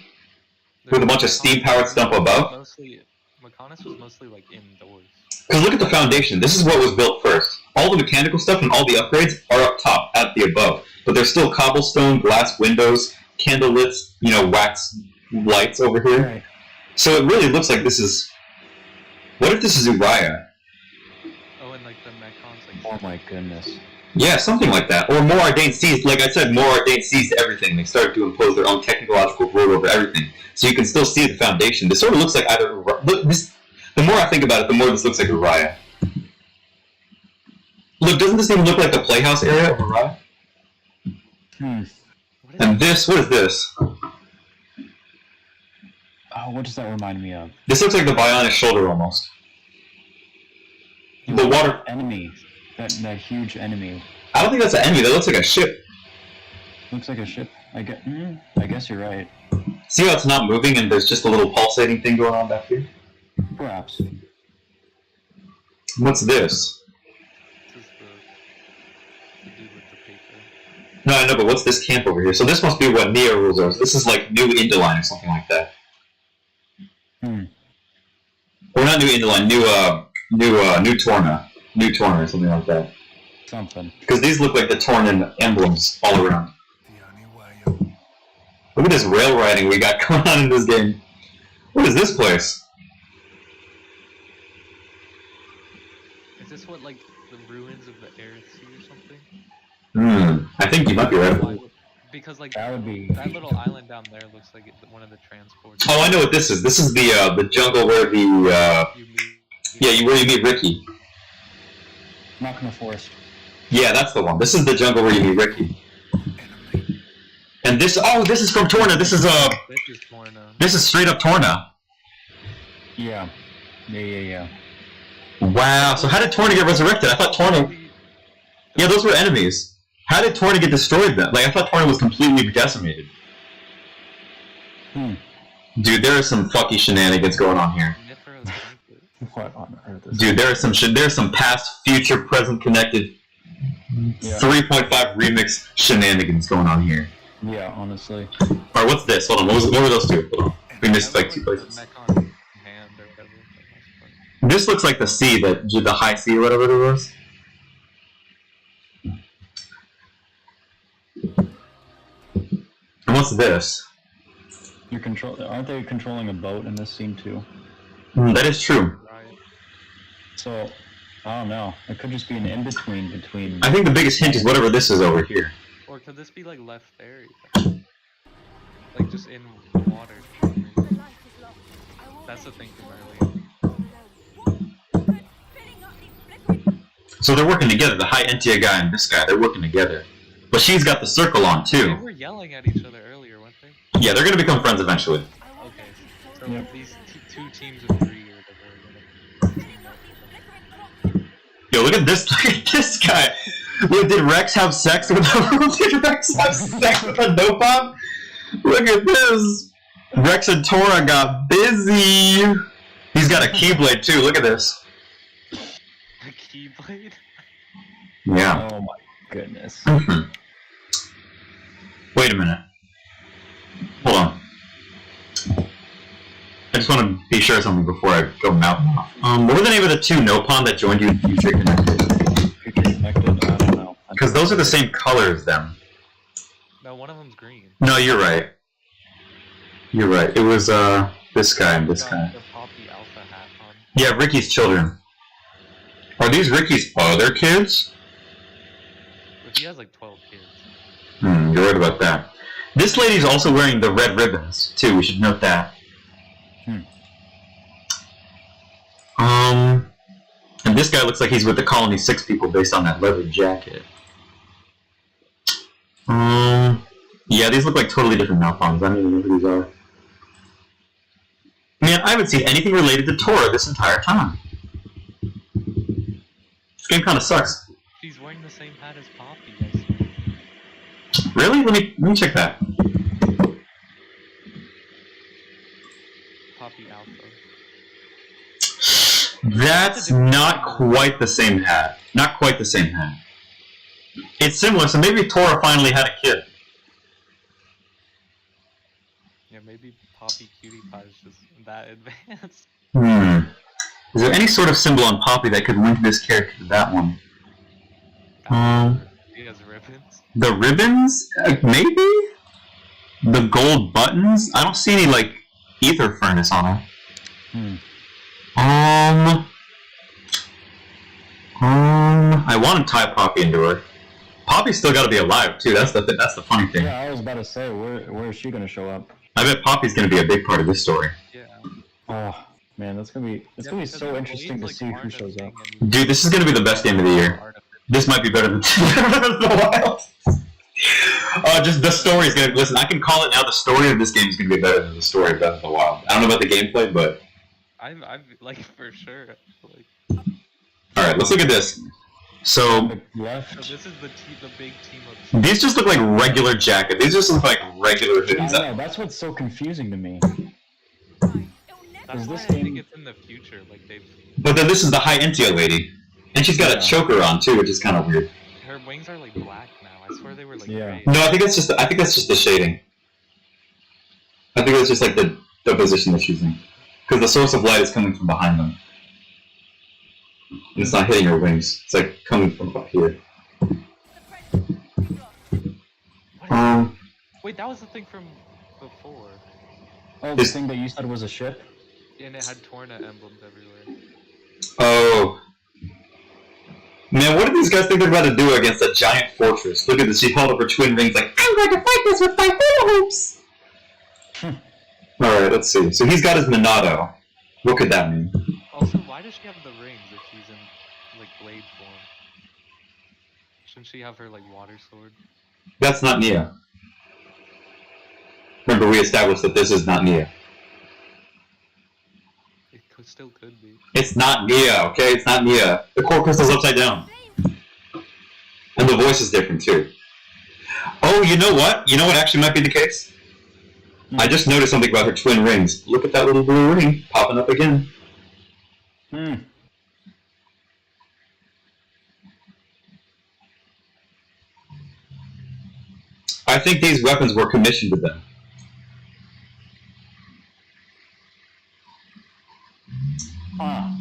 with a bunch of steam-powered stuff above. Mechonis was mostly like indoors. Because look at the foundation. This is what was built first. All the mechanical stuff and all the upgrades are up top, at the above. But there's still cobblestone, glass windows, candle-lit, wax lights over here. Right. So it really looks like this is... What if this is Uriah? Oh, and like the Mechons, Oh my goodness. Yeah, something like that. Or Morardain seized, like I said, Morardain seized everything. They started to impose their own technological rule over everything. So you can still see the foundation. This sort of looks like either... the more I think about it, the more this looks like Uriah. Look, doesn't this even look like the playhouse area of Uriah? Hmm. And this, what is this? Oh, what does that remind me of? This looks like the bionic shoulder almost. The water... Enemy. That huge enemy. I don't think that's an enemy, that looks like a ship. Looks like a ship. I guess you're right. See how it's not moving and there's just a little pulsating thing going on back here? Perhaps. What's this? This is the dude with the paper. No, I know, but what's this camp over here? So this must be what Neo rules over. This is like New Indoline or something like that. Hmm. Or not New Indoline, New Torna. New Torna or something like that. Something. Because these look like the Tornan emblems all around. Look at this rail riding we got going on in this game. What is this place? Is this what, like, the ruins of the Air Sea or something? I think you might be right. Because, like, That would be... that little island down there looks like one of the transports. Oh, I know what this is. This is the jungle where the, You meet, where you meet Ricky. Machina Forest. Yeah, that's the one. This is the jungle where you meet Ricky. And this, this is from Torna. This is Torna. this is straight up Torna. Yeah. Yeah. Wow. So how did Torna get resurrected? I thought Torna. Yeah, those were enemies. How did Torna get destroyed then? Like I thought Torna was completely decimated. Dude, there are some fucky shenanigans going on here. What on earth is Dude, there's some past, future, present connected 3.5 remix shenanigans going on here. Yeah, honestly. Alright, what's this? Hold on, what were those two? Hold on. We missed like 2 places. This looks like the sea, the high sea or whatever it was. And what's this? Aren't they controlling a boat in this scene too? That is true. So, I don't know. It could just be an in-between between... I think the biggest hint is whatever this is over here. Or could this be like left there? Like just in water. That's the thing from earlier. So they're working together, the high Entia guy and this guy, they're working together. But she's got the circle on They too. were yelling at each other earlier, weren't they? Yeah, they're gonna become friends eventually. Okay. So these two teams of 3 or whatever. Yo, look at this guy. Look, did Rex have sex with did Rex have sex with a Nopom? Look at this. Rex and Tora got busy. He's got a Keyblade too, look at this. A Keyblade? Yeah. Oh my goodness. Wait a minute. Hold on. I just want to be sure of something before I go mouthing off. What were the name of the two Nopon that joined you in Future Connected? Future Connected? I don't know. Because those are the same color as them. No, one of them's green. No, you're right. You're right. It was this guy and this guy. The Poppy Alpha hat on. Yeah, Ricky's children. Are these Ricky's other kids? With he has like 12 kids. You're right about that. This lady's also wearing the red ribbons, too. We should note that. And this guy looks like he's with the Colony 6 people based on that leather jacket. Yeah, these look like totally different Malphons. I don't even know who these are. Man, I haven't seen anything related to Tora this entire time. This game kind of sucks. She's wearing the same hat as Poppy, I swear. Really? Let me check that. Poppy Alpha. That's not quite the same hat. Not quite the same hat. It's similar, so maybe Tora finally had a kid. Yeah, maybe Poppy Cutie Pie is just that advanced. Is there any sort of symbol on Poppy that could link this character to that one? He has ribbons. The ribbons? Maybe? The gold buttons? I don't see any, like, ether furnace on her. I want to tie Poppy into her. Poppy's still got to be alive too. That's the funny thing. Yeah, I was about to say, where is she gonna show up? I bet Poppy's gonna be a big part of this story. Yeah. Oh man, it's gonna be so interesting to see who shows up. Dude, this is gonna be the best game of the year. This might be better than the Wild. Just the story is gonna listen. I can call it now. The story of this game is gonna be better than the story of Breath of the Wild. I don't know about the gameplay, but I'm like for sure. Like, all right, let's look at this. So Left. so this is the big team up. these just look like regular jackets. These just look like regular I hoodies. know, that's what's so confusing to me. That's Is why this I think game- it's in the future. Like they've But then this is the High Entia lady, and she's got a choker on too, which is kind of weird. her wings are like black now. I swear they were like Yeah. gray. No, I think that's just the shading. I think it's just like the position that she's in, because the source of light is coming from behind them. And it's not hitting her wings. It's like coming from up here. Wait, that was the thing from before. Oh, the thing that you said was a ship? And it had Torna emblems everywhere. Oh. Man, what do these guys think they're about to do against a giant fortress? Look at this, she held up her twin rings like, I'm going to fight this with my hula hoops! Alright, let's see. So he's got his Monado. What could that mean? Also, why does she have the rings if she's in like blade form? Shouldn't she have her like water sword? That's not Nia. Remember, we established that this is not Nia. It still could be. It's not Nia, okay? It's not Nia. The core crystal's upside down. And the voice is different, too. Oh, you know what? You know what actually might be the case? I just noticed something about her twin rings. Look at that little blue ring popping up again. I think these weapons were commissioned to them.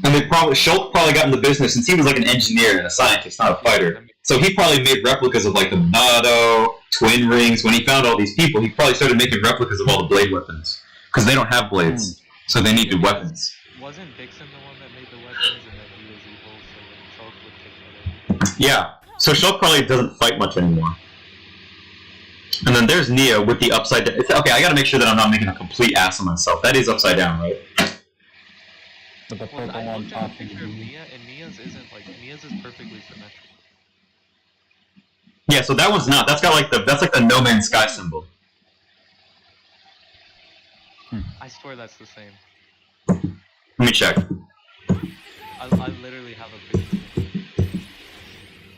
And Shulk probably got in the business since he was like an engineer and a scientist, not a fighter. So he probably made replicas of like the Monado, twin rings. When he found all these people, he probably started making replicas of all the blade weapons. Because they don't have blades, so they needed weapons. Wasn't Dixon the one that made the weapons and then he was evil, so then Shulk would take that over? Yeah, so Shulk probably doesn't fight much anymore. And then there's Nia with the upside down. Okay, I gotta make sure that I'm not making a complete ass of myself. That is upside down, right? Well, I looked at a picture of Nia, and Nia's isn't like Nia's is perfectly symmetrical. Yeah, so that one's not. That's like the No Man's Sky symbol. I swear that's the same. Let me check. I literally have a picture.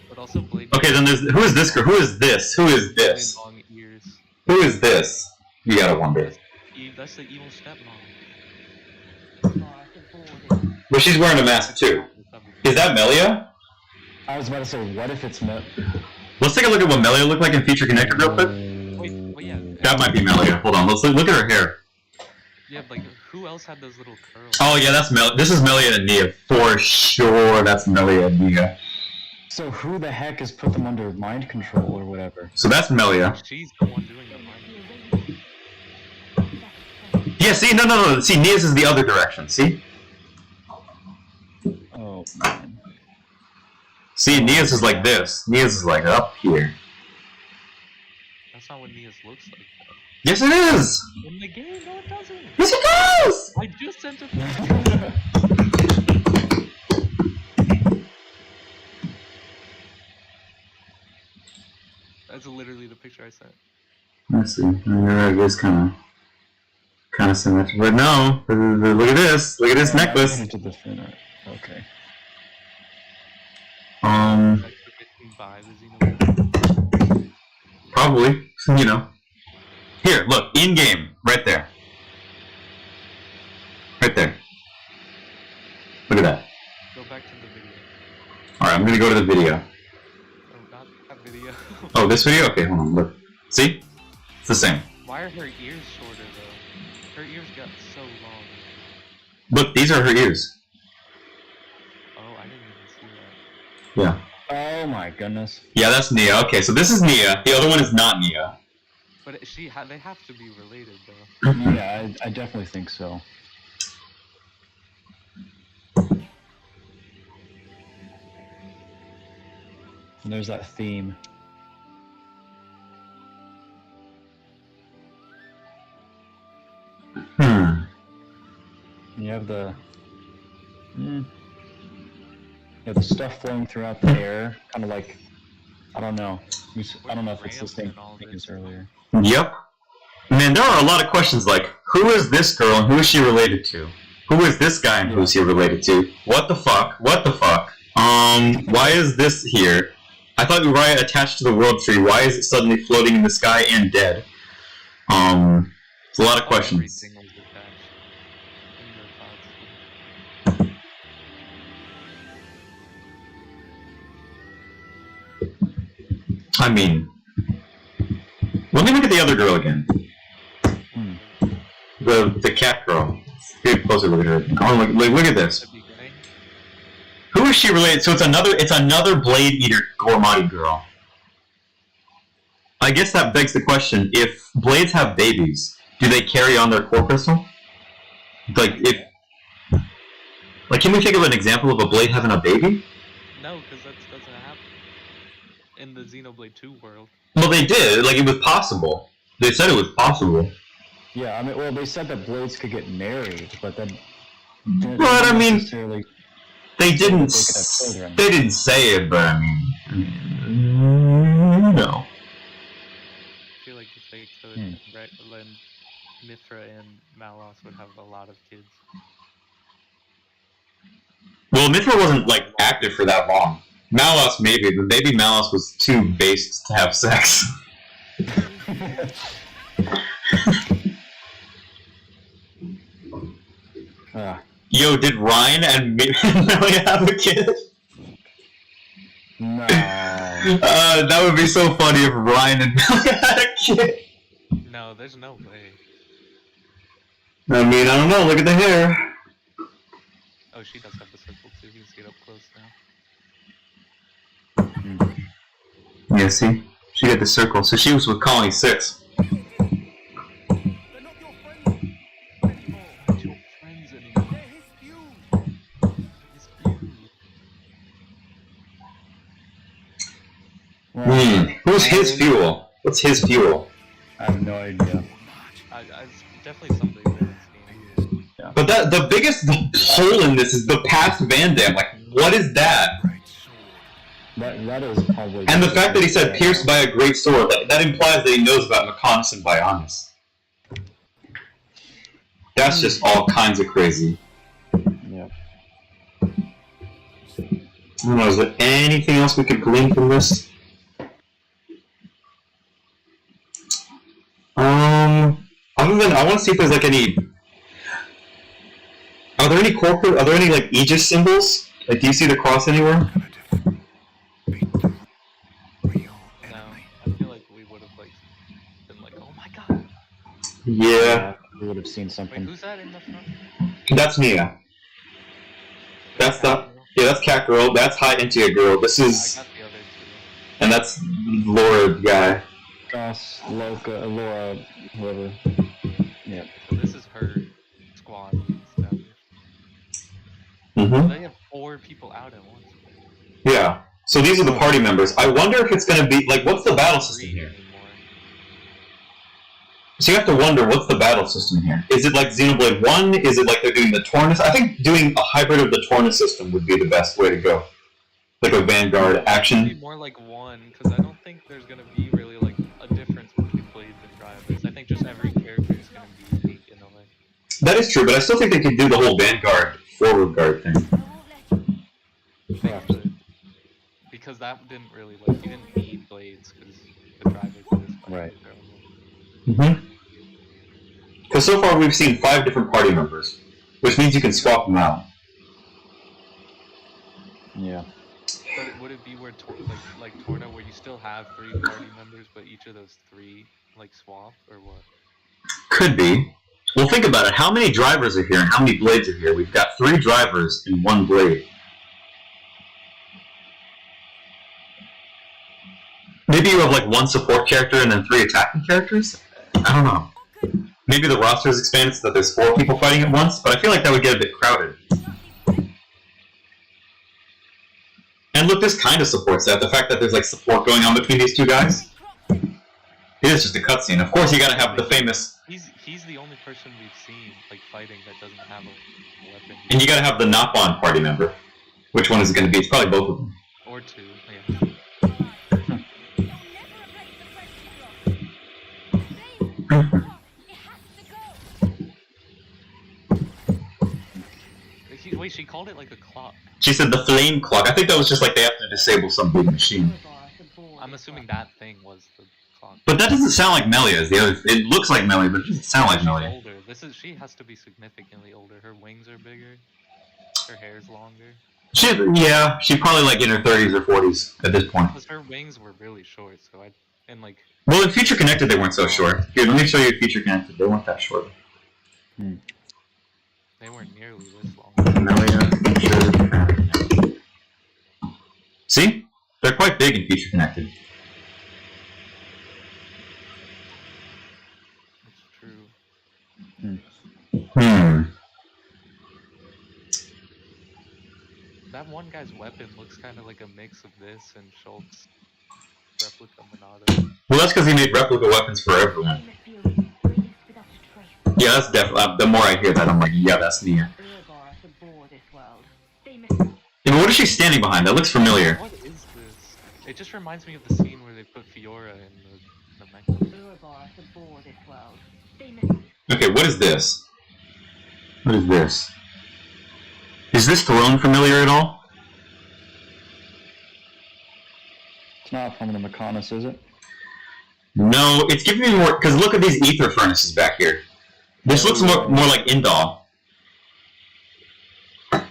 But also Blade. Okay, then there's who is this girl? Who is this? Who is this? Long ears. Who is this? You gotta wonder. That's the evil stepmom. But she's wearing a mask too. Is that Melia? I was about to say, what if it's Let's take a look at what Melia looked like in Feature Connected real quick. Wait, yeah. That might be Melia. Hold on, let's look at her hair. Yeah, like who else had those little curls? Oh yeah, that's This is Melia and Nia for sure. That's Melia and Nia. So who the heck has put them under mind control or whatever? So that's Melia. She's the one doing the mind. Yeah, see, no. See, Nia's is the other direction. See? Oh man. See, Nia's is like this. Nia's is like up here. That's not what Nia's looks like, though. Yes, it is! In the game, no, it doesn't. Yes, it does! I just sent a picture. That's literally the picture I sent. Let's see. It is kind of symmetrical. But no, look at this. Look at this necklace. Into the thinner. Okay. Like by the Xenoblade. Probably. You know. Here, look. In game. Right there. Right there. Look at that. Go back to the video. Alright, I'm gonna go to the video. Oh, not that video. Oh, this video? Okay, hold on. Look. See? It's the same. Why are her ears shorter, though? Her ears got so long. Look, these are her ears. Oh, I didn't even see that. Yeah. Oh my goodness. Yeah, that's Nia. Okay, so this is Nia. The other one is not Nia. But they have to be related, though. Yeah, I definitely think so. And there's that theme. You have the stuff flowing throughout the air, kind of like, I don't know. I don't know if it's the same thing as earlier. Yep. Man, there are a lot of questions like, who is this girl and who is she related to? Who is this guy and who is he related to? What the fuck? What the fuck? Why is this here? I thought we were attached to the world tree. Why is it suddenly floating in the sky and dead? It's a lot of questions. Everything was attached in your thoughts. I mean, let me look at the other girl again. The cat girl. Get a closer look at her. I want to look at this. Who is she related? So it's another Blade Eater Gormati girl. I guess that begs the question: if blades have babies, do they carry on their core crystal? Like can we think of an example of a blade having a baby? No, because that doesn't happen in the Xenoblade 2 world. Well, they did. Like, it was possible. They said it was possible. Yeah, I mean, well, they said that blades could get married, but then. But I mean, they didn't. Children. They didn't say it, but I mean, no. I feel like if they could, then Mithra and Malos would have a lot of kids. Well, Mithra wasn't like active for that long. Malos maybe, but maybe Malos was too based to have sex. Yo, did Ryan and Millie have a kid? No. That would be so funny if Ryan and Millie had a kid. No, there's no way. I mean, I don't know. Look at the hair. Oh, she does have the circle too. You can see it up close now. Yeah, see? She got the circle. So she was with Colony 6. They're not your friends anymore. They're his feud. His feud. Who's his fuel? What's his fuel? I have no idea. It's definitely something there in this game. Yeah. But the biggest hole in this is the past Van Damme. Like, what is that? That is probably. And the fact that he said pierced by a great sword, that implies that he knows about Mechonis and Bionis. That's just all kinds of crazy. Yeah. I don't know, is there anything else we could glean from this? Other than, I want to see if there's like any... Are there any corporate, are there any like Aegis symbols? Like, do you see the cross anywhere? No, I feel like we would have like been like, oh my god. Yeah. We would have seen Wait, something. who's that in the front? That's Nia. That's the... Yeah, that's Cat Girl. That's High Intia Girl. This I is... got the other two. And that's Laura guy. Goss, Loka, Laura, whoever. Yeah. So this is her squad established. Mm-hmm. They have 4 people out at once. Yeah. So these are the party members. I wonder if it's going to be, like, what's the battle system here? So you have to wonder, what's the battle system here? Is it like Xenoblade 1? Is it like they're doing the Torna? I think doing a hybrid of the Torna system would be the best way to go. Like a Vanguard action. Be more like 1, because I don't think there's going to be really like a difference between blades and drivers. I think just every character is going to be unique in a way. That is true, but I still think they could do the whole Vanguard forward guard thing. They could. Because that didn't really, like, you didn't need blades, because the drivers were just Right. Mm-hmm. Because so far we've seen 5 different party members, which means you can swap them out. Yeah. But would it be where, like Torna, where you still have 3 party members, but each of those 3, like, swap, or what? Could be. Well, think about it. How many drivers are here and how many blades are here? We've got 3 drivers and 1 blade. Maybe you have like 1 support character and then 3 attacking characters? I don't know. Maybe the roster is expanded so that there's 4 people fighting at once, but I feel like that would get a bit crowded. And look, this kind of supports that. The fact that there's like support going on between these 2 guys. It is just a cutscene. Of course, you gotta have the famous. He's the only person we've seen like fighting that doesn't have a weapon. And you gotta have the Nopon party member. Which one is it gonna be? It's probably both of them. Or 2, yeah. Wait, she called it like a clock. She said the flame clock. I think that was just like they have to disable some big machine. I'm assuming that thing was the clock. But that doesn't sound like Melia as the other. It looks like Melia, but it doesn't sound like She's Melia. older. She has to be significantly older. Her wings are bigger. Her hair's longer. She's probably like in her 30s or 40s at this point. Because her wings were really short, so like. Well, in Future Connected they weren't so short. Here, let me show you Future Connected. They weren't that short. They weren't nearly this long. Melia, Future Connected. See? They're quite big in Future Connected. That's true. That one guy's weapon looks kind of like a mix of this and Schultz's replica Monado. Well, that's because he made replica weapons for everyone. Yeah, that's definitely. The more I hear that, I'm like, yeah, that's Nia. Yeah, but what is she standing behind? That looks familiar. What is this? It just reminds me of the scene where they put Fiora in the mech. Okay, what is this? What is this? Is this throne familiar at all? It's not from the Mechanis, is it? No, it's giving me more, because look at these ether furnaces back here. This looks more like Indal. Yeah,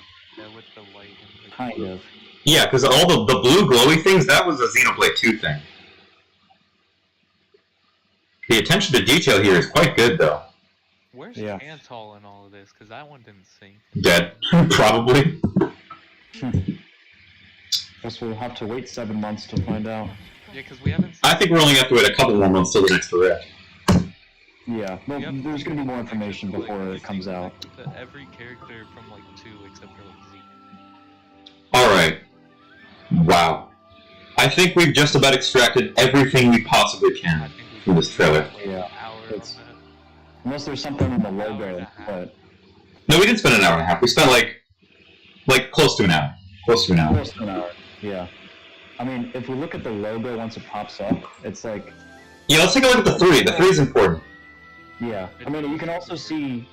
with the light and the... Kind of. Yeah, because all the blue glowy things, that was a Xenoblade 2 thing. The attention to detail here is quite good, though. Where's Antal in all of this? Because that one didn't sink. Dead. Probably. Guess we'll have to wait 7 months to find out. Yeah, because we haven't seen... I think we're only going to have to wait a couple more months till the next direct. Yeah, well, there's going to be more information before it comes out. Every character from like 2 except for like Z. Alright. Wow. I think we've just about extracted everything we possibly can from this trailer. Yeah, unless there's something in the logo, but... No, we didn't spend an hour and a half. We spent like close to an hour. Close to an hour. Close to an hour, yeah. I mean, if we look at the logo once it pops up, it's like... Yeah, let's take a look at the 3. The 3 is important. Yeah, I mean, you can also see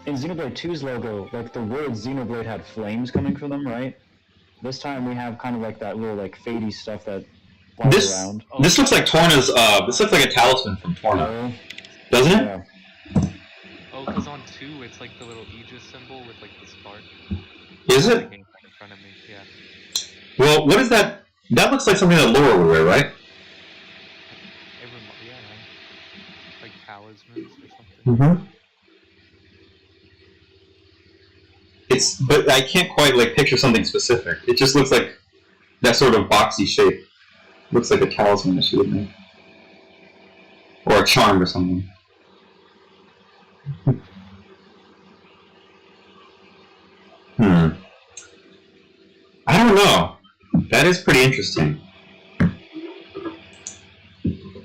in Xenoblade 2's logo, like the word Xenoblade had flames coming from them, right? This time we have kind of like that little like fadey stuff that flies around. This looks like Torna's. This looks like a talisman from Torna, doesn't it? Yeah. Oh, because on 2 it's like the little Aegis symbol with like the spark. Is it? In front of me, yeah. Well, what is that? That looks like something that Laura would wear, right? Yeah, like talismans or something. Mm-hmm. But I can't quite like picture something specific. It just looks like that sort of boxy shape. Looks like a talisman that she would make, or a charm or something. I don't know. That is pretty interesting.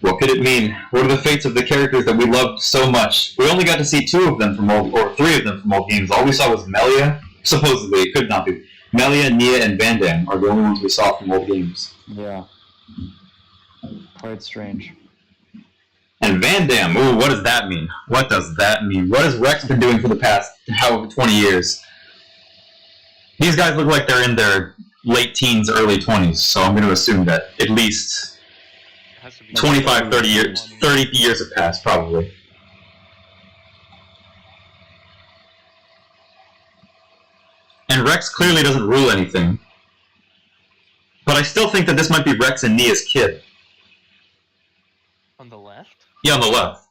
What could it mean? What are the fates of the characters that we loved so much? We only got to see 2 of them from all, or 3 of them from all games. All we saw was Melia. Supposedly, it could not be. Melia, Nia, and Van Damme are the only ones we saw from all games. Yeah. Quite strange. And Van Damme, ooh, what does that mean? What does that mean? What has Rex been doing for the past, 20 years? These guys look like they're in their late teens, early 20s, so I'm going to assume that at least 25, 30 years have passed, probably. And Rex clearly doesn't rule anything. But I still think that this might be Rex and Nia's kid. On the left? Yeah, on the left.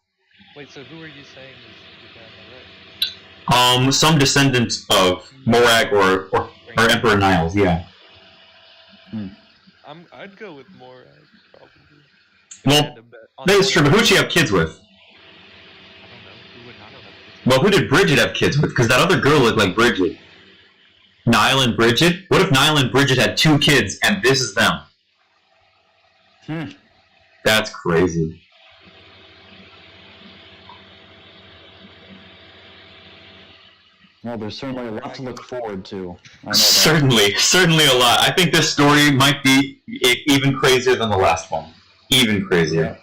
Wait, so who are you saying is the guy on the right? Some descendant of Morag or Emperor Niles, yeah. I'd go with Morag, probably. Well, that is true, but who'd she have kids with? I don't know. Who would not have kids? Well, who did Bridget have kids with? Because that other girl looked like Bridget. Niall and Bridget? What if Niall and Bridget had 2 kids and this is them? That's crazy. Well, there's certainly a lot to look forward to. I know that. Certainly a lot. I think this story might be even crazier than the last one. Even crazier.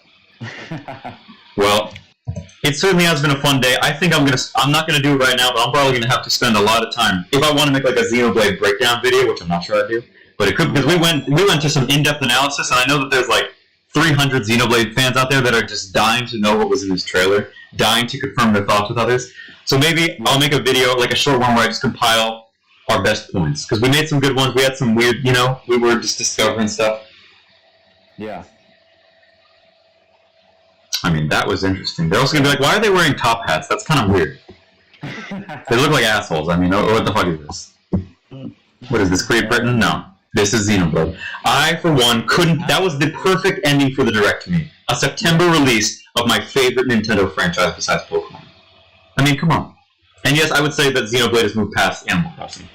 Well, it certainly has been a fun day. I think I'm not gonna do it right now, but I'm probably gonna have to spend a lot of time if I want to make like a Xenoblade breakdown video, which I'm not sure I do. But it could, because we went to some in-depth analysis, and I know that there's like 300 Xenoblade fans out there that are just dying to know what was in this trailer, dying to confirm their thoughts with others. So maybe I'll make a video, like a short one, where I just compile our best points, because we made some good ones. We had some weird, we were just discovering stuff. Yeah. I mean, that was interesting. They're also going to be like, why are they wearing top hats? That's kind of weird. They look like assholes. I mean, what the fuck is this? What is this, Great Britain? No. This is Xenoblade. I, for one, couldn't... That was the perfect ending for the Direct to me. A September release of my favorite Nintendo franchise besides Pokemon. I mean, come on. And yes, I would say that Xenoblade has moved past Animal Crossing.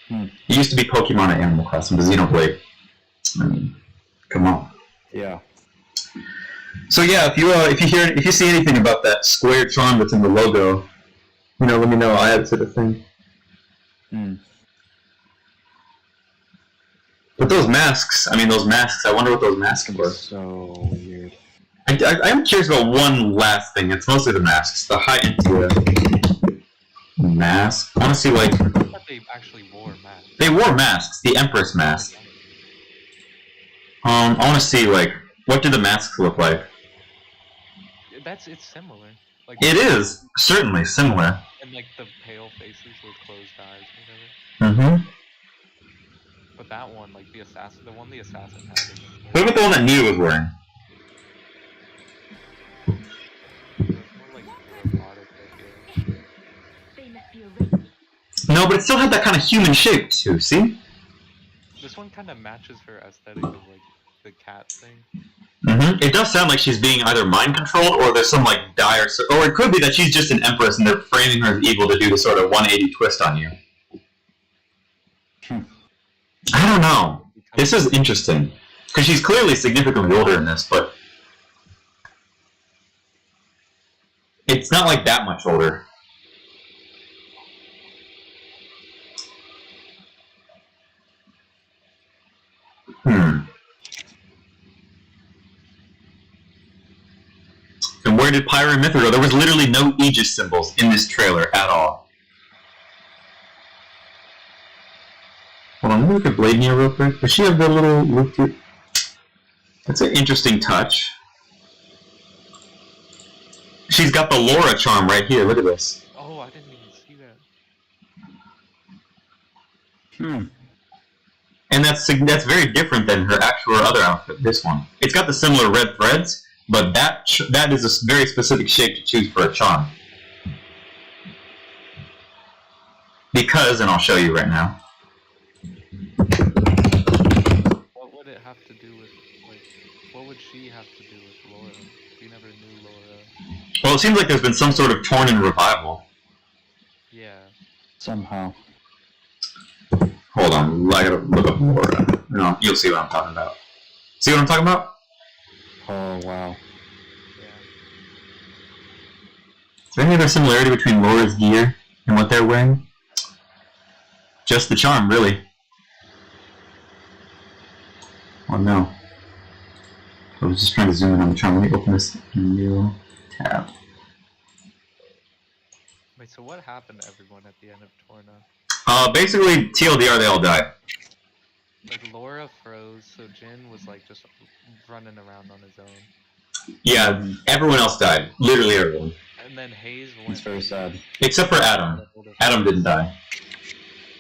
It used to be Pokemon and Animal Crossing, but Xenoblade... I mean, come on. Yeah. So yeah, if you see anything about that square charm that's in the logo, let me know. I add to the thing. But those masks, I wonder what those masks were. So weird. I am curious about one last thing. It's mostly the masks. The high-end mask. I want to see, like... I thought they actually wore masks. They wore masks. The Empress mask. I want to see, like, what do the masks look like? It's similar. Like, it is certainly similar. And like the pale faces with closed eyes or whatever. But that one, like the assassin had. What about the one that Nia was wearing? It's more like robotic, I feel. No, but it still had that kind of human shape too. See? This one kind of matches her aesthetic of like the cat thing. It does sound like she's being either mind controlled or there's some like dire, or it could be that she's just an empress and they're framing her as evil to do the sort of 180 twist on you. I don't know. This is interesting because she's clearly significantly older in this, but it's not like that much older. And where did Pyra and Mytha go? There was literally no Aegis symbols in this trailer at all. Hold on, let me look at Blade Nia real quick. Does she have the little loop to it? That's an interesting touch. She's got the Laura charm right here. Look at this. Oh, I didn't even see that. And that's very different than her actual other outfit, this one. It's got the similar red threads, but that is a very specific shape to choose for a charm. Because, and I'll show you right now. What would it have to do with, like, what would she have to do with Laura? We never knew Laura. Well, it seems like there's been some sort of torn in revival. Yeah. Somehow. Hold on, I gotta look up more. No, you'll see what I'm talking about. See what I'm talking about? Oh, wow. Yeah. Is there any other similarity between Laura's gear and what they're wearing? Just the charm, really. Oh no. I was just trying to zoom in on the charm. Let me open this new tab. Wait, so what happened to everyone at the end of Torna? Basically, TLDR, they all died. Like, Laura froze, so Jin was, like, just running around on his own. Yeah, everyone else died. Literally everyone. And then Hayes It's went... very sad. Except for Adam. Adam didn't die.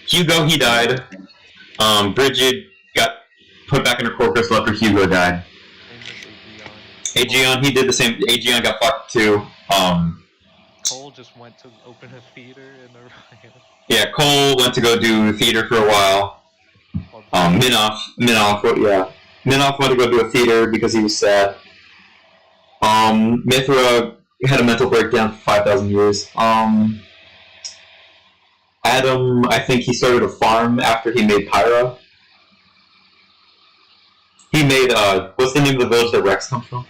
Hugo, he died. Bridget got put back in her corpus after Hugo died. Aegeon, he did the same. Aegeon got fucked too. Cole just went to open a theater in Orion. Yeah, Cole went to go do theater for a while. Minoff went to go do a theater because he was sad. Mithra had a mental breakdown for 5,000 years. Adam, I think he started a farm after he made Pyra. He made, what's the name of the village that Rex comes from?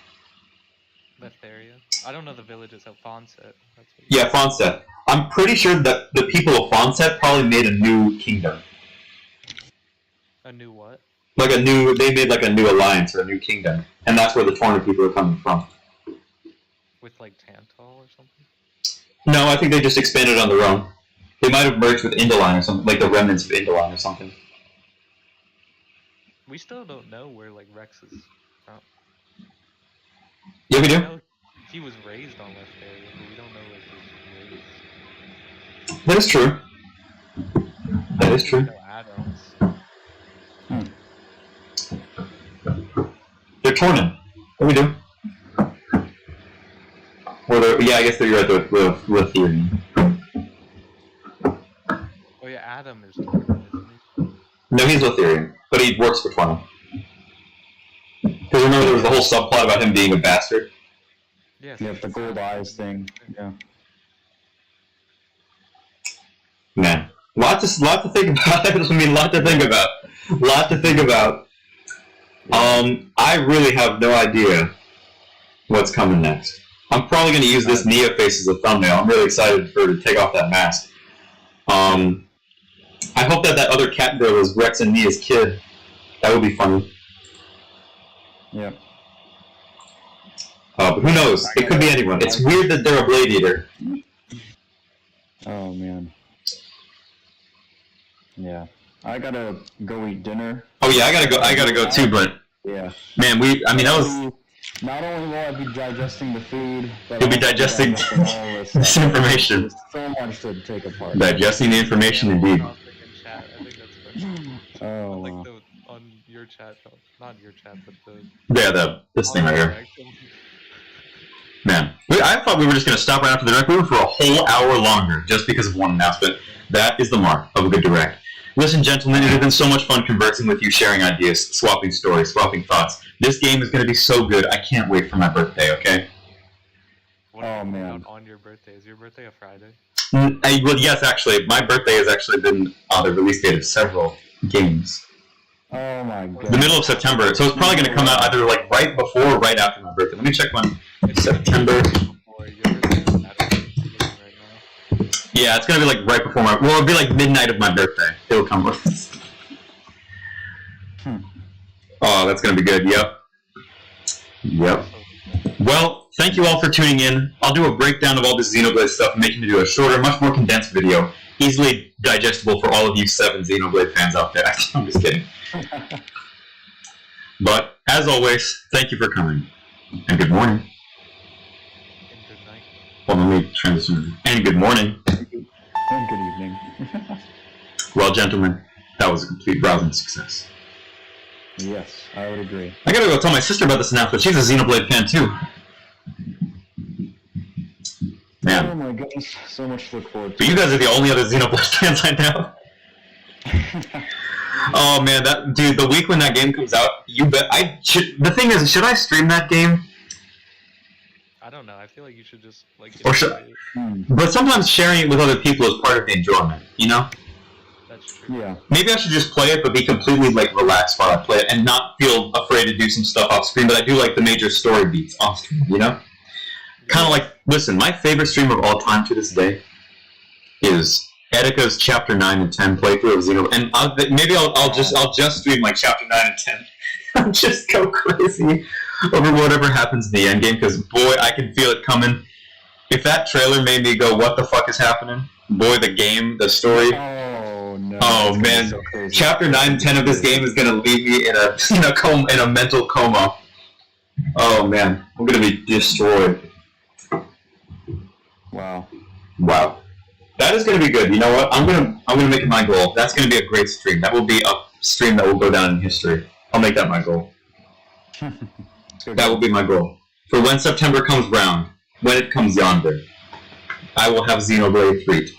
Letheria? I don't know the villages of Fonset. Yeah, Fonset. I'm pretty sure that the people of Fonset probably made a new kingdom. A new what? They made like a new alliance or a new kingdom. And that's where the Torna people are coming from. With like Tantal or something? No, I think they just expanded on their own. They might have merged with Indoline or something, like the remnants of Indoline or something. We still don't know where like Rex is from. Yeah, we do. know he was raised on Letheria, but we don't know like his race. That is true. That is true. No Adams. They're Tornin. What do we do? Or yeah, I guess you're right, the Letheria. Oh yeah, Adam is Torna, isn't he? No, he's Letherian, but he works for Torna. Because remember there was the whole subplot about him being a bastard? Yeah, the gold eyes thing. Yeah. Man. Lot to think about. I mean, lot to think about. I really have no idea what's coming next. I'm probably going to use this Nia face as a thumbnail. I'm really excited for her to take off that mask. I hope that other cat girl is Rex and Nia's kid. That would be funny. Yeah. But who knows? It could be anyone. It's weird that they're a Blade Eater. Oh man. Yeah. I gotta go eat dinner. Oh yeah, I gotta go too, but yeah. Man, that was... Not only will I be digesting the food, but you'll be digesting this information. There's so much to take apart. Digesting the information, indeed. I think that's Oh, like wow. on your chat, not your chat, but this thing right here. Man, I thought we were just going to stop right after the direct. We were for a whole hour longer just because of one announcement. That is the mark of a good direct. Listen, gentlemen, it has been so much fun conversing with you, sharing ideas, swapping stories, swapping thoughts. This game is going to be so good. I can't wait for my birthday, okay? What man. On your birthday? Is your birthday a Friday? Well, yes, actually. My birthday has actually been the release date of several games. Oh my god. The middle of September, so it's probably going to come out either like right before or right after my birthday. Let me check when. September. Yeah, it's going to be like right before well, it'll be like midnight of my birthday. It'll come. Oh, that's going to be good. Yep. Well, thank you all for tuning in. I'll do a breakdown of all this Xenoblade stuff and make it into a shorter, much more condensed video. Easily digestible for all of you 7 Xenoblade fans out there. I'm just kidding. But, as always, thank you for coming. And good morning. And good night. Well, let me transition. And good morning. And good evening. Well, gentlemen, that was a complete browsing success. Yes, I would agree. I gotta go tell my sister about this announcement. She's a Xenoblade fan, too. Man. Oh my goodness, so much to look forward to. But you guys are the only other Xenoblade fans I know. Oh man, the week when that game comes out, you bet the thing is, should I stream that game? I don't know. I feel like you should just like. Or should? But sometimes sharing it with other people is part of the enjoyment, you know. That's That's true. Yeah. Maybe I should just play it, but be completely like relaxed while I play it, and not feel afraid to do some stuff off screen. But I do like the major story beats off screen, you know. Kind of like, listen, my favorite stream of all time to this day is Etika's Chapter 9 and 10 playthrough of Xenoblade, and I'll just stream like Chapter 9 and 10. I'll just go crazy over whatever happens in the end game, because boy, I can feel it coming. If that trailer made me go, what the fuck is happening? Boy, the story. Oh no. Oh man, so crazy. Chapter 9 and 10 of this game is gonna leave me in a mental coma. Oh man, I'm gonna be destroyed. Wow. Wow. That is gonna be good. You know what? I'm gonna make it my goal. That's gonna be a great stream. That will be a stream that will go down in history. I'll make that my goal. That will be my goal. For when September comes round, when it comes yonder, I will have Xenoblade 3